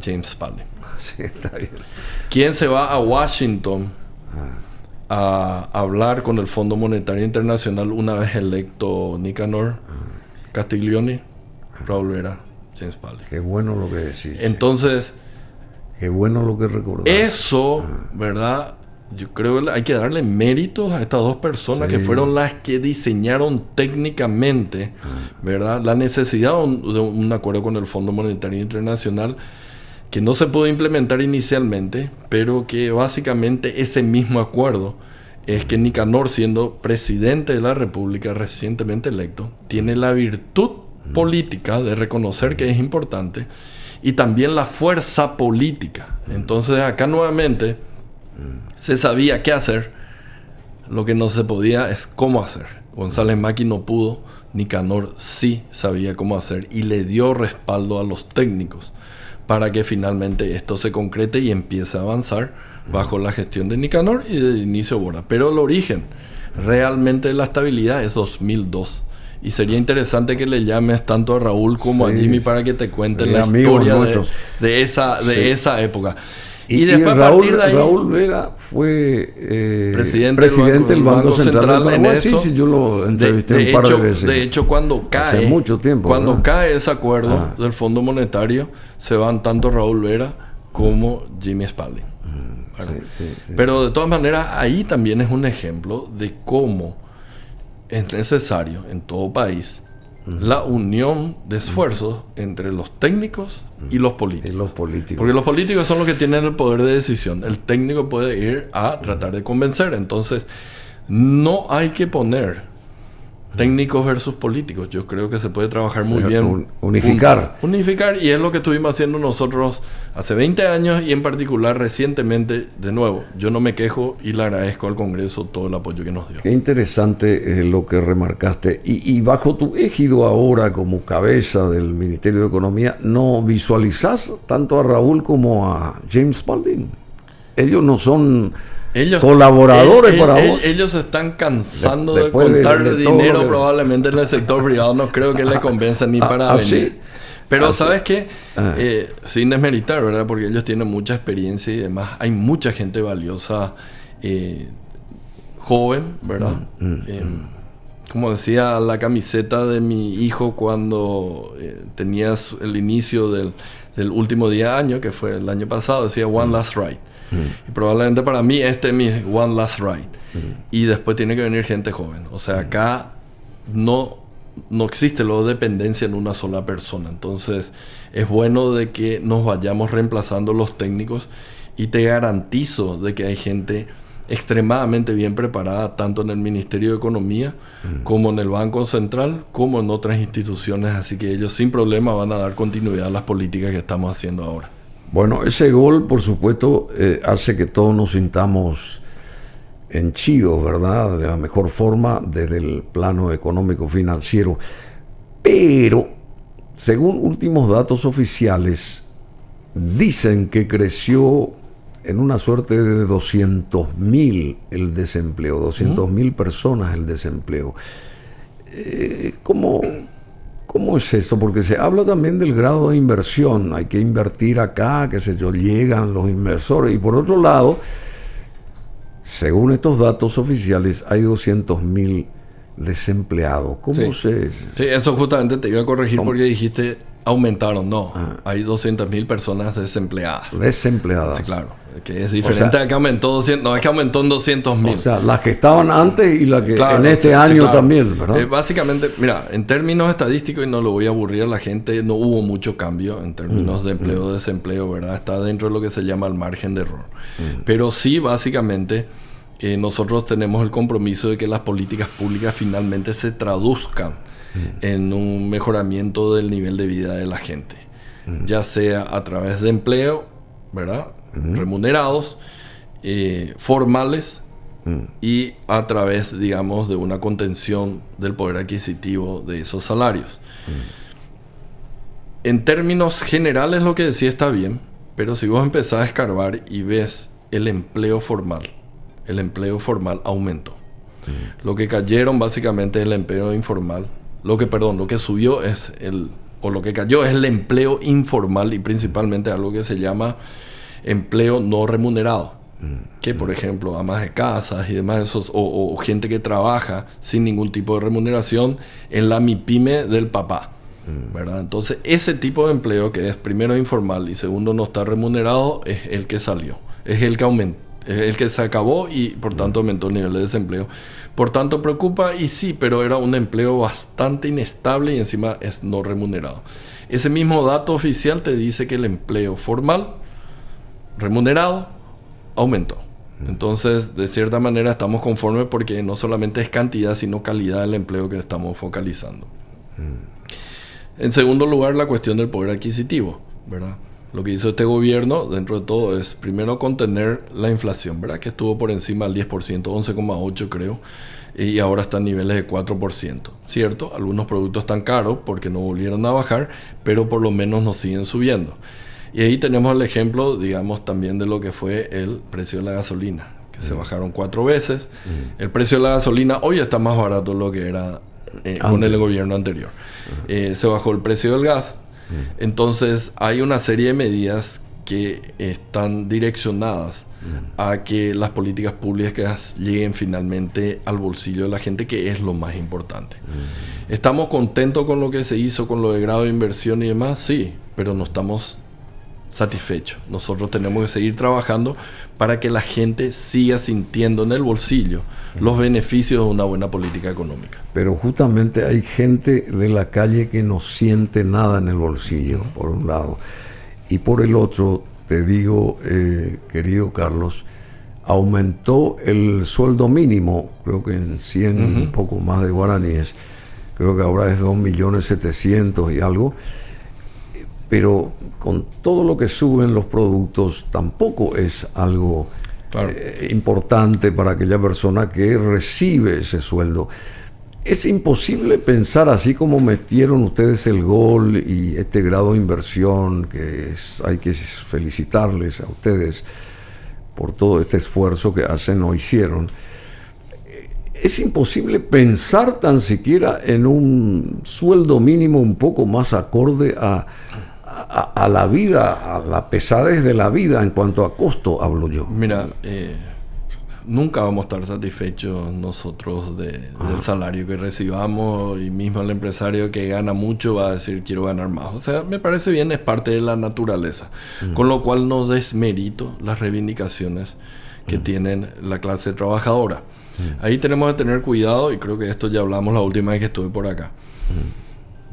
James Spalding. Sí, está bien. ¿Quién se va a Washington a hablar con el Fondo Monetario Internacional una vez electo Nicanor? Castiglioni, Raúl Vera, James Spalding. Qué bueno lo que decís. Entonces, qué bueno lo que recordás. Eso, ¿verdad? Yo creo que hay que darle méritos a estas 2 personas que fueron las que diseñaron técnicamente, ¿verdad?, la necesidad de un acuerdo con el Fondo Monetario Internacional, que no se pudo implementar inicialmente, pero que básicamente ese mismo acuerdo es que Nicanor, siendo presidente de la República recientemente electo, tiene la virtud política de reconocer que es importante y también la fuerza política. Entonces acá nuevamente se sabía qué hacer, lo que no se podía es cómo hacer. González Macri no pudo, Nicanor sí sabía cómo hacer y le dio respaldo a los técnicos para que finalmente esto se concrete y empiece a avanzar bajo la gestión de Nicanor y de inicio Borda. Pero el origen realmente de la estabilidad es 2002. Y sería interesante que le llames tanto a Raúl como a Jimmy para que te cuenten la historia de esa época. Y después Raúl Vera fue presidente del Banco Central del Paraguay. Sí, yo lo entrevisté un par de veces. De hecho, cuando cae, hace mucho tiempo, cuando cae ese acuerdo del Fondo Monetario, se van tanto Raúl Vera como Jimmy Spalding. Pero de todas maneras, ahí también es un ejemplo de cómo es necesario en todo país la unión de esfuerzos entre los técnicos y los políticos. Porque los políticos son los que tienen el poder de decisión. El técnico puede ir a tratar de convencer. Entonces, no hay que poner técnicos versus políticos. Yo creo que se puede trabajar muy bien. Unificar. Unificar, y es lo que estuvimos haciendo nosotros hace 20 años y en particular recientemente. De nuevo, yo no me quejo y le agradezco al Congreso todo el apoyo que nos dio. Qué interesante lo que remarcaste. Y bajo tu égido ahora como cabeza del Ministerio de Economía, ¿no visualizás tanto a Raúl como a James Spalding? Ellos no son colaboradores para vos. Ellos se están cansando de contar dinero probablemente en el sector privado. No creo que les convenza ni para venir. ¿Sí? Pero ¿sabes qué? Sin desmeritar, ¿verdad? Porque ellos tienen mucha experiencia y demás. Hay mucha gente valiosa, joven, ¿verdad? Como decía la camiseta de mi hijo cuando tenías el inicio del último día de año, que fue el año pasado, decía One Last Ride. Y probablemente para mí este es mi One Last Ride. Y después tiene que venir gente joven. O sea, acá no existe la dependencia en una sola persona. Entonces es bueno de que nos vayamos reemplazando los técnicos, y te garantizo de que hay gente extremadamente bien preparada tanto en el Ministerio de Economía como en el Banco Central como en otras instituciones. Así que ellos sin problema van a dar continuidad a las políticas que estamos haciendo ahora. Bueno, ese gol, por supuesto, hace que todos nos sintamos henchidos, ¿verdad? De la mejor forma desde el plano económico-financiero. Pero, según últimos datos oficiales, dicen que creció en una suerte de 200.000 el desempleo, 200.000 personas el desempleo. ¿Cómo es eso? Porque se habla también del grado de inversión. Hay que invertir acá, qué sé yo, llegan los inversores. Y por otro lado, según estos datos oficiales, hay 200.000 desempleados. ¿Cómo se...? Sí, eso justamente te iba a corregir porque dijiste aumentaron. No, hay 200.000 personas desempleadas. Desempleadas. Sí, claro. Que es diferente a que aumentó 200, no es que aumentó en 200.000. O sea, las que estaban antes y las que en este año también, ¿verdad? Básicamente, mira, en términos estadísticos, y no lo voy a aburrir a la gente, no hubo mucho cambio en términos de empleo, desempleo, ¿verdad? Está dentro de lo que se llama el margen de error. Pero sí, básicamente, nosotros tenemos el compromiso de que las políticas públicas finalmente se traduzcan en un mejoramiento del nivel de vida de la gente. Ya sea a través de empleo, ¿verdad? Remunerados, formales, y a través, digamos, de una contención del poder adquisitivo de esos salarios. En términos generales lo que decía está bien, pero si vos empezás a escarbar y ves el empleo formal aumentó. Lo que cayeron básicamente es el empleo informal. Lo que subió es lo que cayó es el empleo informal, y principalmente algo que se llama empleo no remunerado, que por ejemplo amas de casas y demás, esos, o gente que trabaja sin ningún tipo de remuneración en la MIPYME del papá, ¿verdad? Entonces ese tipo de empleo, que es primero informal y segundo no está remunerado, es el que salió, es el que aumentó, es el que se acabó, y por tanto aumentó el nivel de desempleo. Por tanto preocupa, y sí, pero era un empleo bastante inestable y encima es no remunerado. Ese mismo dato oficial te dice que el empleo formal remunerado aumentó. Entonces, de cierta manera estamos conformes, porque no solamente es cantidad, sino calidad del empleo que estamos focalizando. En segundo lugar, la cuestión del poder adquisitivo, ¿verdad? Lo que hizo este gobierno, dentro de todo, es primero contener la inflación, ¿verdad? Que estuvo por encima del 10%, 11,8% creo, y ahora está en niveles de 4%. ¿Cierto? Algunos productos están caros porque no volvieron a bajar, pero por lo menos nos siguen subiendo. Y ahí tenemos el ejemplo, digamos, también de lo que fue el precio de la gasolina, que se bajaron 4 veces. El precio de la gasolina hoy está más barato de lo que era con el gobierno anterior. Se bajó el precio del gas. Entonces hay una serie de medidas que están direccionadas a que las políticas públicas lleguen finalmente al bolsillo de la gente, que es lo más importante. ¿Estamos contentos con lo que se hizo, con lo de grado de inversión y demás? Sí, pero no estamos satisfecho. Nosotros tenemos que seguir trabajando para que la gente siga sintiendo en el bolsillo los beneficios de una buena política económica. Pero justamente hay gente de la calle que no siente nada en el bolsillo, por un lado. Y por el otro, te digo, querido Carlos, aumentó el sueldo mínimo, creo que en 100 un poco más de guaraníes, creo que ahora es 2.700.000 y algo, pero con todo lo que suben los productos tampoco es algo importante para aquella persona que recibe ese sueldo. Es imposible pensar así como metieron ustedes el gol y este grado de inversión, que hay que felicitarles a ustedes por todo este esfuerzo que hacen o hicieron. Es imposible pensar tan siquiera en un sueldo mínimo un poco más acorde a la vida, a la pesadez de la vida en cuanto a costo, hablo yo. Mira, nunca vamos a estar satisfechos nosotros del salario que recibamos, y mismo el empresario que gana mucho va a decir quiero ganar más. O sea, me parece bien, es parte de la naturaleza. Con lo cual no desmerito las reivindicaciones que tienen la clase trabajadora. Ahí tenemos que tener cuidado, y creo que esto ya hablamos la última vez que estuve por acá.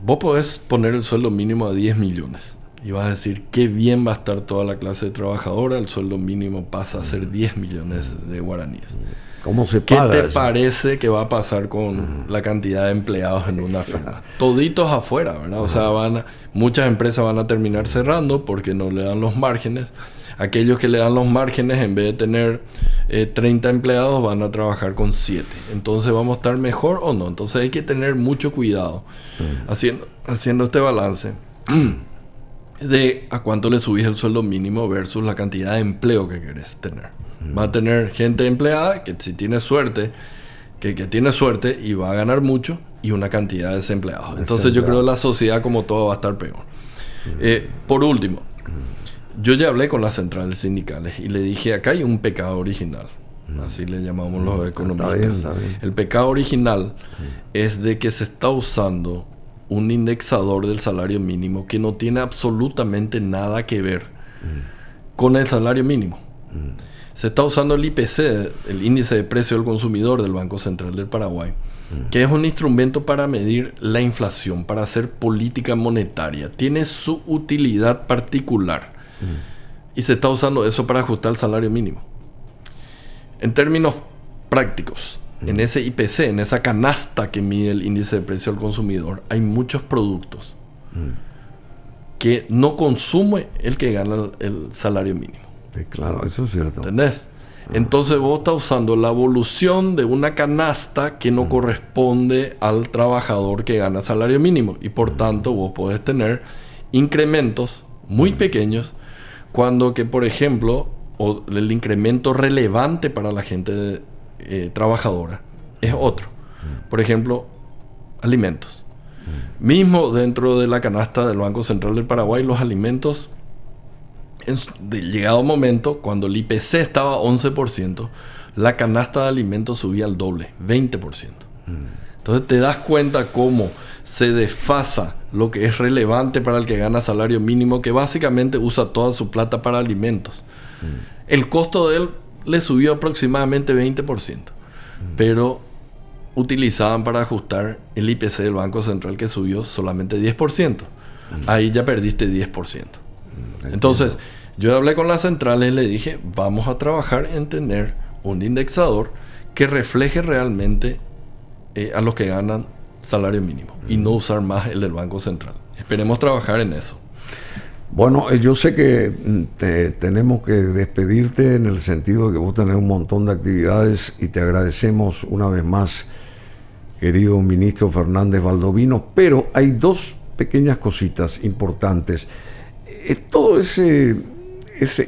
Vos podés poner el sueldo mínimo a 10 millones y vas a decir qué bien va a estar toda la clase trabajadora. El sueldo mínimo pasa a ser 10 millones de guaraníes. ¿Cómo se paga ¿Qué te eso? parece que va a pasar con la cantidad de empleados en una firma? Toditos afuera, ¿verdad? O sea, muchas empresas van a terminar cerrando porque no le dan los márgenes. Aquellos que le dan los márgenes, en vez de tener 30 empleados, van a trabajar con 7. Entonces, ¿vamos a estar mejor o no? Entonces hay que tener mucho cuidado haciendo este balance de a cuánto le subís el sueldo mínimo versus la cantidad de empleo que querés tener. Va a tener gente empleada que si tiene suerte, que tiene suerte y va a ganar mucho, y una cantidad de desempleados. Entonces yo creo que la sociedad como todo va a estar peor. Por último, yo ya hablé con las centrales sindicales y le dije, acá hay un pecado original. Así le llamamos los economistas. Está bien. El pecado original es de que se está usando un indexador del salario mínimo que no tiene absolutamente nada que ver con el salario mínimo. Se está usando el IPC, el índice de precio del consumidor del Banco Central del Paraguay, que es un instrumento para medir la inflación, para hacer política monetaria. Tiene su utilidad particular. Y se está usando eso para ajustar el salario mínimo. En términos prácticos, en ese IPC, en esa canasta que mide el índice de precio al consumidor, hay muchos productos que no consume el que gana el salario mínimo. Sí, claro, eso es cierto. ¿Entendés? Entonces vos estás usando la evolución de una canasta que no corresponde al trabajador que gana salario mínimo. Y por tanto vos podés tener incrementos muy pequeños cuando que, por ejemplo, el incremento relevante para la gente trabajadora es otro. Por ejemplo, alimentos. Mismo dentro de la canasta del Banco Central del Paraguay, los alimentos, llegado momento, cuando el IPC estaba 11%, la canasta de alimentos subía al doble, 20%. Entonces te das cuenta cómo se desfasa lo que es relevante para el que gana salario mínimo, que básicamente usa toda su plata para alimentos. El costo de él le subió aproximadamente 20%, pero utilizaban para ajustar el IPC del Banco Central, que subió solamente 10%. Ahí ya perdiste 10%. Entonces, yo hablé con las centrales y le dije, vamos a trabajar en tener un indexador que refleje realmente a los que ganan salario mínimo y no usar más el del Banco Central. Esperemos trabajar en eso. Bueno, yo sé que tenemos que despedirte en el sentido de que vos tenés un montón de actividades y te agradecemos una vez más, querido ministro Fernández Valdovinos, pero hay dos pequeñas cositas importantes. Todo ese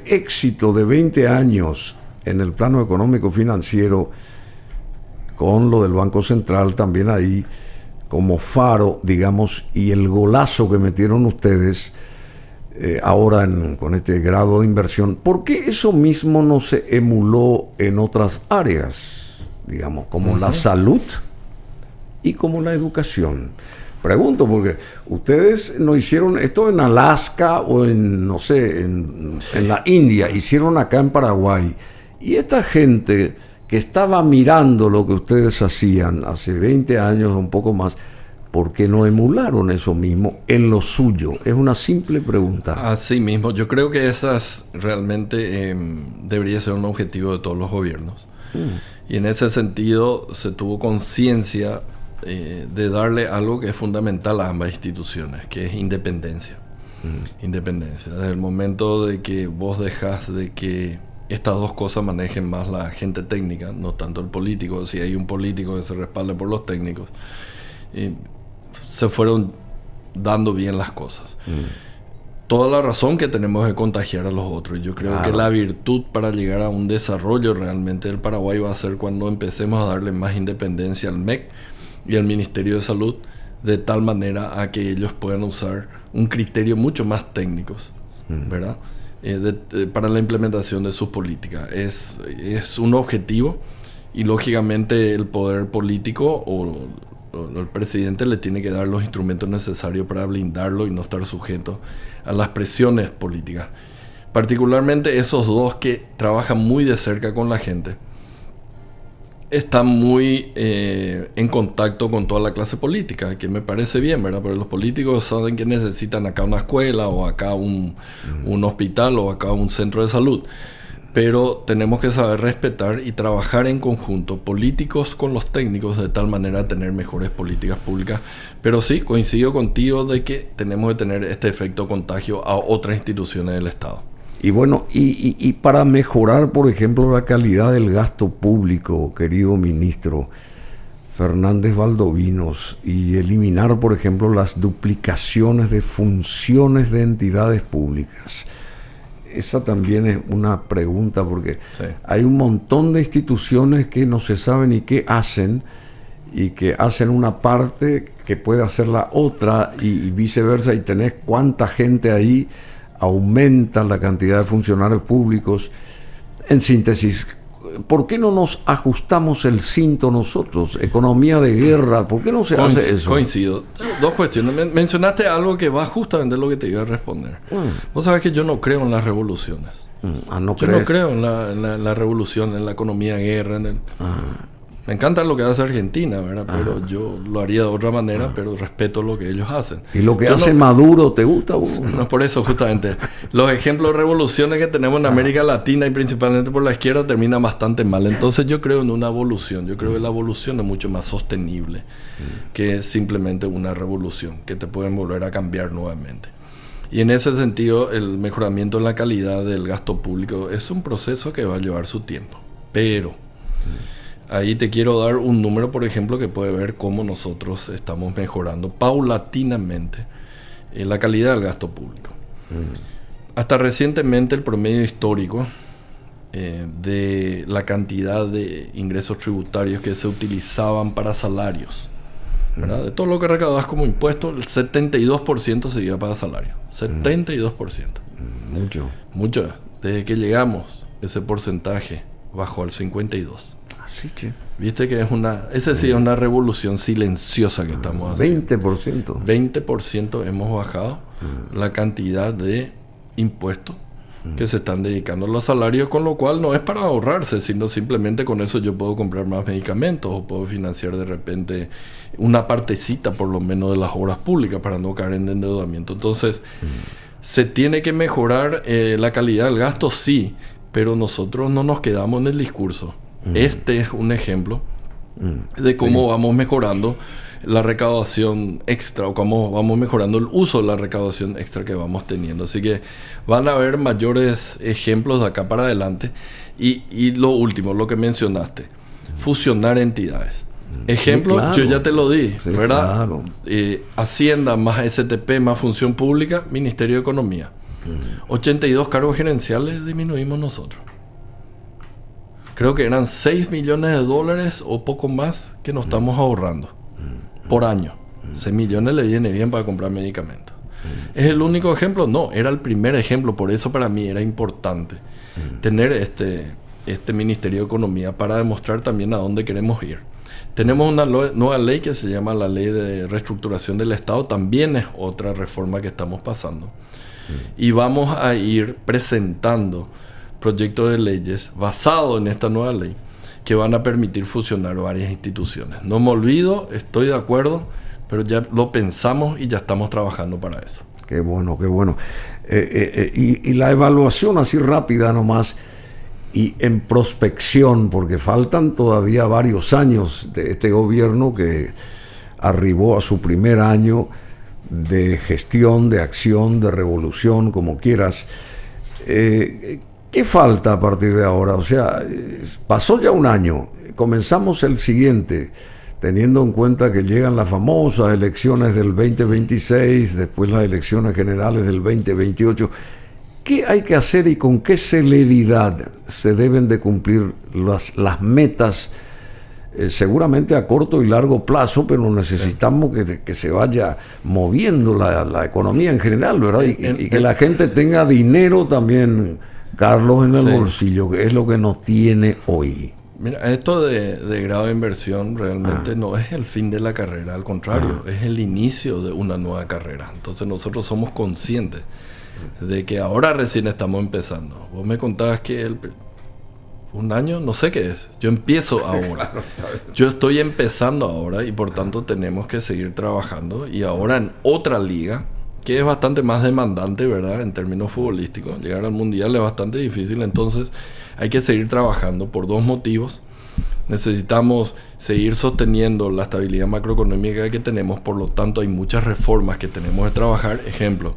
éxito de 20 años en el plano económico financiero, con lo del Banco Central también ahí como faro, digamos, y el golazo que metieron ustedes ahora con este grado de inversión, ¿por qué eso mismo no se emuló en otras áreas, digamos, como la salud y como la educación? pregunto, porque ustedes no hicieron esto en Alaska o en, no sé, en la India, hicieron acá en Paraguay. Y esta gente que estaba mirando lo que ustedes hacían hace 20 años o un poco más, ¿por qué no emularon eso mismo en lo suyo? Es una simple pregunta. Así mismo, yo creo que esas realmente debería ser un objetivo de todos los gobiernos. Y en ese sentido se tuvo conciencia de darle algo que es fundamental a ambas instituciones, que es independencia. Independencia. Desde el momento de que vos dejas de que estas dos cosas manejen más la gente técnica, no tanto el político, si hay un político que se respalde por los técnicos, se fueron dando bien las cosas. Toda la razón que tenemos de contagiar a los otros. Yo creo que la virtud para llegar a un desarrollo realmente del Paraguay va a ser cuando empecemos a darle más independencia al MEC y al Ministerio de Salud, de tal manera a que ellos puedan usar un criterio mucho más técnicos, ¿verdad? Para la implementación de sus políticas. Es un objetivo y lógicamente el poder político o el presidente le tiene que dar los instrumentos necesarios para blindarlo y no estar sujeto a las presiones políticas. Particularmente esos dos que trabajan muy de cerca con la gente están muy en contacto con toda la clase política, que me parece bien, ¿verdad? Pero los políticos saben que necesitan acá una escuela o acá un hospital o acá un centro de salud. Pero tenemos que saber respetar y trabajar en conjunto, políticos con los técnicos, de tal manera a tener mejores políticas públicas. Pero sí, coincido contigo de que tenemos que tener este efecto contagio a otras instituciones del Estado. Y bueno, y para mejorar, por ejemplo, la calidad del gasto público, querido ministro Fernández Valdovinos, y eliminar, por ejemplo, las duplicaciones de funciones de entidades públicas. Esa también es una pregunta, porque hay un montón de instituciones que no se sabe ni qué hacen, y que hacen una parte que puede hacer la otra, y viceversa, y tenés cuánta gente ahí, aumenta la cantidad de funcionarios públicos. En síntesis, ¿por qué no nos ajustamos el cinto nosotros? Economía de guerra, ¿por qué no se hace eso? Coincido. Dos cuestiones. Mencionaste algo que va justamente en lo que te iba a responder. Vos sabés que yo no creo en las revoluciones. Yo no creo en la revolución, en la economía de guerra. Me encanta lo que hace Argentina, ¿verdad? Pero yo lo haría de otra manera, pero respeto lo que ellos hacen. ¿Y lo que hace Maduro te gusta? No, por eso justamente. Los ejemplos de revoluciones que tenemos en América Latina y principalmente por la izquierda terminan bastante mal. Entonces yo creo en una evolución. Yo creo que la evolución es mucho más sostenible que simplemente una revolución que te pueden volver a cambiar nuevamente. Y en ese sentido, el mejoramiento en la calidad del gasto público es un proceso que va a llevar su tiempo. Pero ahí te quiero dar un número, por ejemplo, que puede ver cómo nosotros estamos mejorando paulatinamente la calidad del gasto público. Hasta recientemente el promedio histórico de la cantidad de ingresos tributarios que se utilizaban para salarios, ¿verdad? De todo lo que recaudabas como impuesto, el 72% se iba para salario. 72%. Mucho. Desde que llegamos, ese porcentaje bajó al 52%. Así, che. Viste que es una revolución silenciosa que estamos haciendo. 20%. 20% hemos bajado la cantidad de impuestos que se están dedicando a los salarios, con lo cual no es para ahorrarse, sino simplemente con eso yo puedo comprar más medicamentos o puedo financiar de repente una partecita por lo menos de las obras públicas para no caer en endeudamiento. Entonces, ¿se tiene que mejorar la calidad del gasto? Sí, pero nosotros no nos quedamos en el discurso. Este es un ejemplo de cómo vamos mejorando la recaudación extra o cómo vamos mejorando el uso de la recaudación extra que vamos teniendo. Así que van a haber mayores ejemplos de acá para adelante. Y lo último, lo que mencionaste, fusionar entidades. Ejemplo, sí, claro. Yo ya te lo di, sí, ¿verdad? Claro. Hacienda más STP más Función Pública, Ministerio de Economía. 82 cargos gerenciales disminuimos nosotros. Creo que eran 6 millones de dólares o poco más que nos estamos ahorrando por año. 6 millones le viene bien para comprar medicamentos. ¿Es el único ejemplo? No, era el primer ejemplo. Por eso para mí era importante tener este Ministerio de Economía para demostrar también a dónde queremos ir. Tenemos una nueva ley que se llama la Ley de Reestructuración del Estado, también es otra reforma que estamos pasando. Y vamos a ir presentando proyectos de leyes basados en esta nueva ley que van a permitir fusionar varias instituciones. No me olvido, estoy de acuerdo, pero ya lo pensamos y ya estamos trabajando para eso. Qué bueno, qué bueno. Y la evaluación así rápida nomás, y en prospección, porque faltan todavía varios años de este gobierno que arribó a su primer año de gestión, de acción, de revolución, como quieras. ¿Qué falta a partir de ahora? O sea, pasó ya un año, comenzamos el siguiente, teniendo en cuenta que llegan las famosas elecciones del 2026, después las elecciones generales del 2028. ¿Qué hay que hacer y con qué celeridad se deben de cumplir las metas? Seguramente a corto y largo plazo, pero necesitamos que se vaya moviendo la economía en general, ¿verdad? Y que la gente tenga dinero también, Carlos, en el bolsillo, que es lo que nos tiene hoy. Mira, esto de grado de inversión realmente no es el fin de la carrera, al contrario, es el inicio de una nueva carrera. Entonces nosotros somos conscientes de que ahora recién estamos empezando. Vos me contabas que un año, no sé qué es. Yo empiezo ahora. Yo estoy empezando ahora y por tanto tenemos que seguir trabajando. Y ahora en otra liga, que es bastante más demandante, ¿verdad? En términos futbolísticos. Llegar al Mundial es bastante difícil. Entonces hay que seguir trabajando por dos motivos. Necesitamos seguir sosteniendo la estabilidad macroeconómica que tenemos. Por lo tanto, hay muchas reformas que tenemos que trabajar. Ejemplo,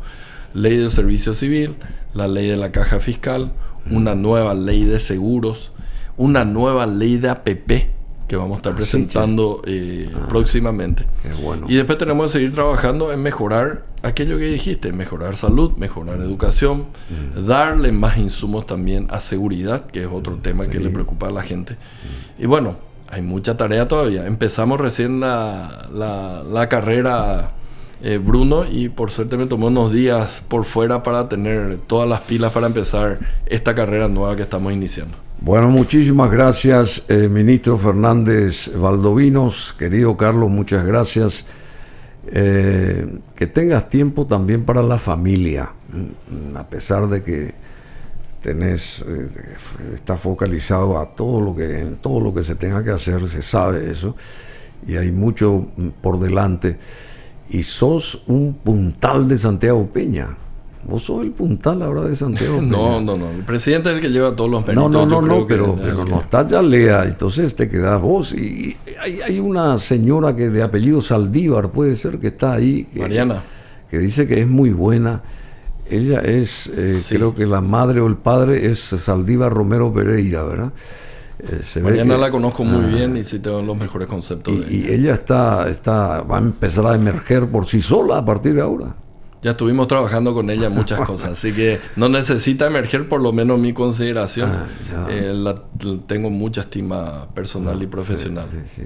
ley de servicio civil, la ley de la caja fiscal, una nueva ley de seguros, una nueva ley de APP que vamos a estar presentando próximamente. Qué bueno. Y después tenemos que seguir trabajando en mejorar aquello que dijiste, mejorar salud, mejorar educación, darle más insumos también a seguridad, que es otro tema que le preocupa a la gente. Y bueno, hay mucha tarea todavía. Empezamos recién la carrera, Bruno, y por suerte me tomó unos días por fuera para tener todas las pilas para empezar esta carrera nueva que estamos iniciando. Bueno, muchísimas gracias, ministro Fernández Valdovinos. Querido Carlos, muchas gracias. Que tengas tiempo también para la familia, a pesar de que estás focalizado en todo lo que se tenga que hacer, se sabe eso, y hay mucho por delante. Y sos un puntal de Santiago Peña. Vos sos el puntal ahora de Santiago Peña. No. El presidente es el que lleva todos los méritos. Pero no está Yalea, entonces te quedás vos. Y hay una señora que de apellido Saldívar, puede ser, que está ahí. Mariana. Que dice que es muy buena. Ella es, creo que la madre o el padre es Saldívar Romero Pereira, ¿verdad? Mariana la conozco muy bien y sí tengo los mejores conceptos de ella. Y ella va a empezar a emerger por sí sola a partir de ahora. Ya estuvimos trabajando con ella muchas cosas, así que no necesita emerger, por lo menos mi consideración. Tengo mucha estima personal y profesional. Sí.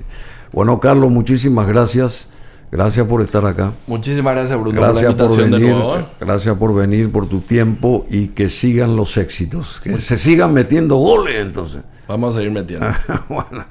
Bueno, Carlos, muchísimas gracias. Gracias por estar acá. Muchísimas gracias, Bruno, gracias por la invitación por venir, de nuevo. Gracias por venir, por tu tiempo, y que sigan los éxitos. Que se sigan metiendo goles, entonces. Vamos a seguir metiendo. Bueno.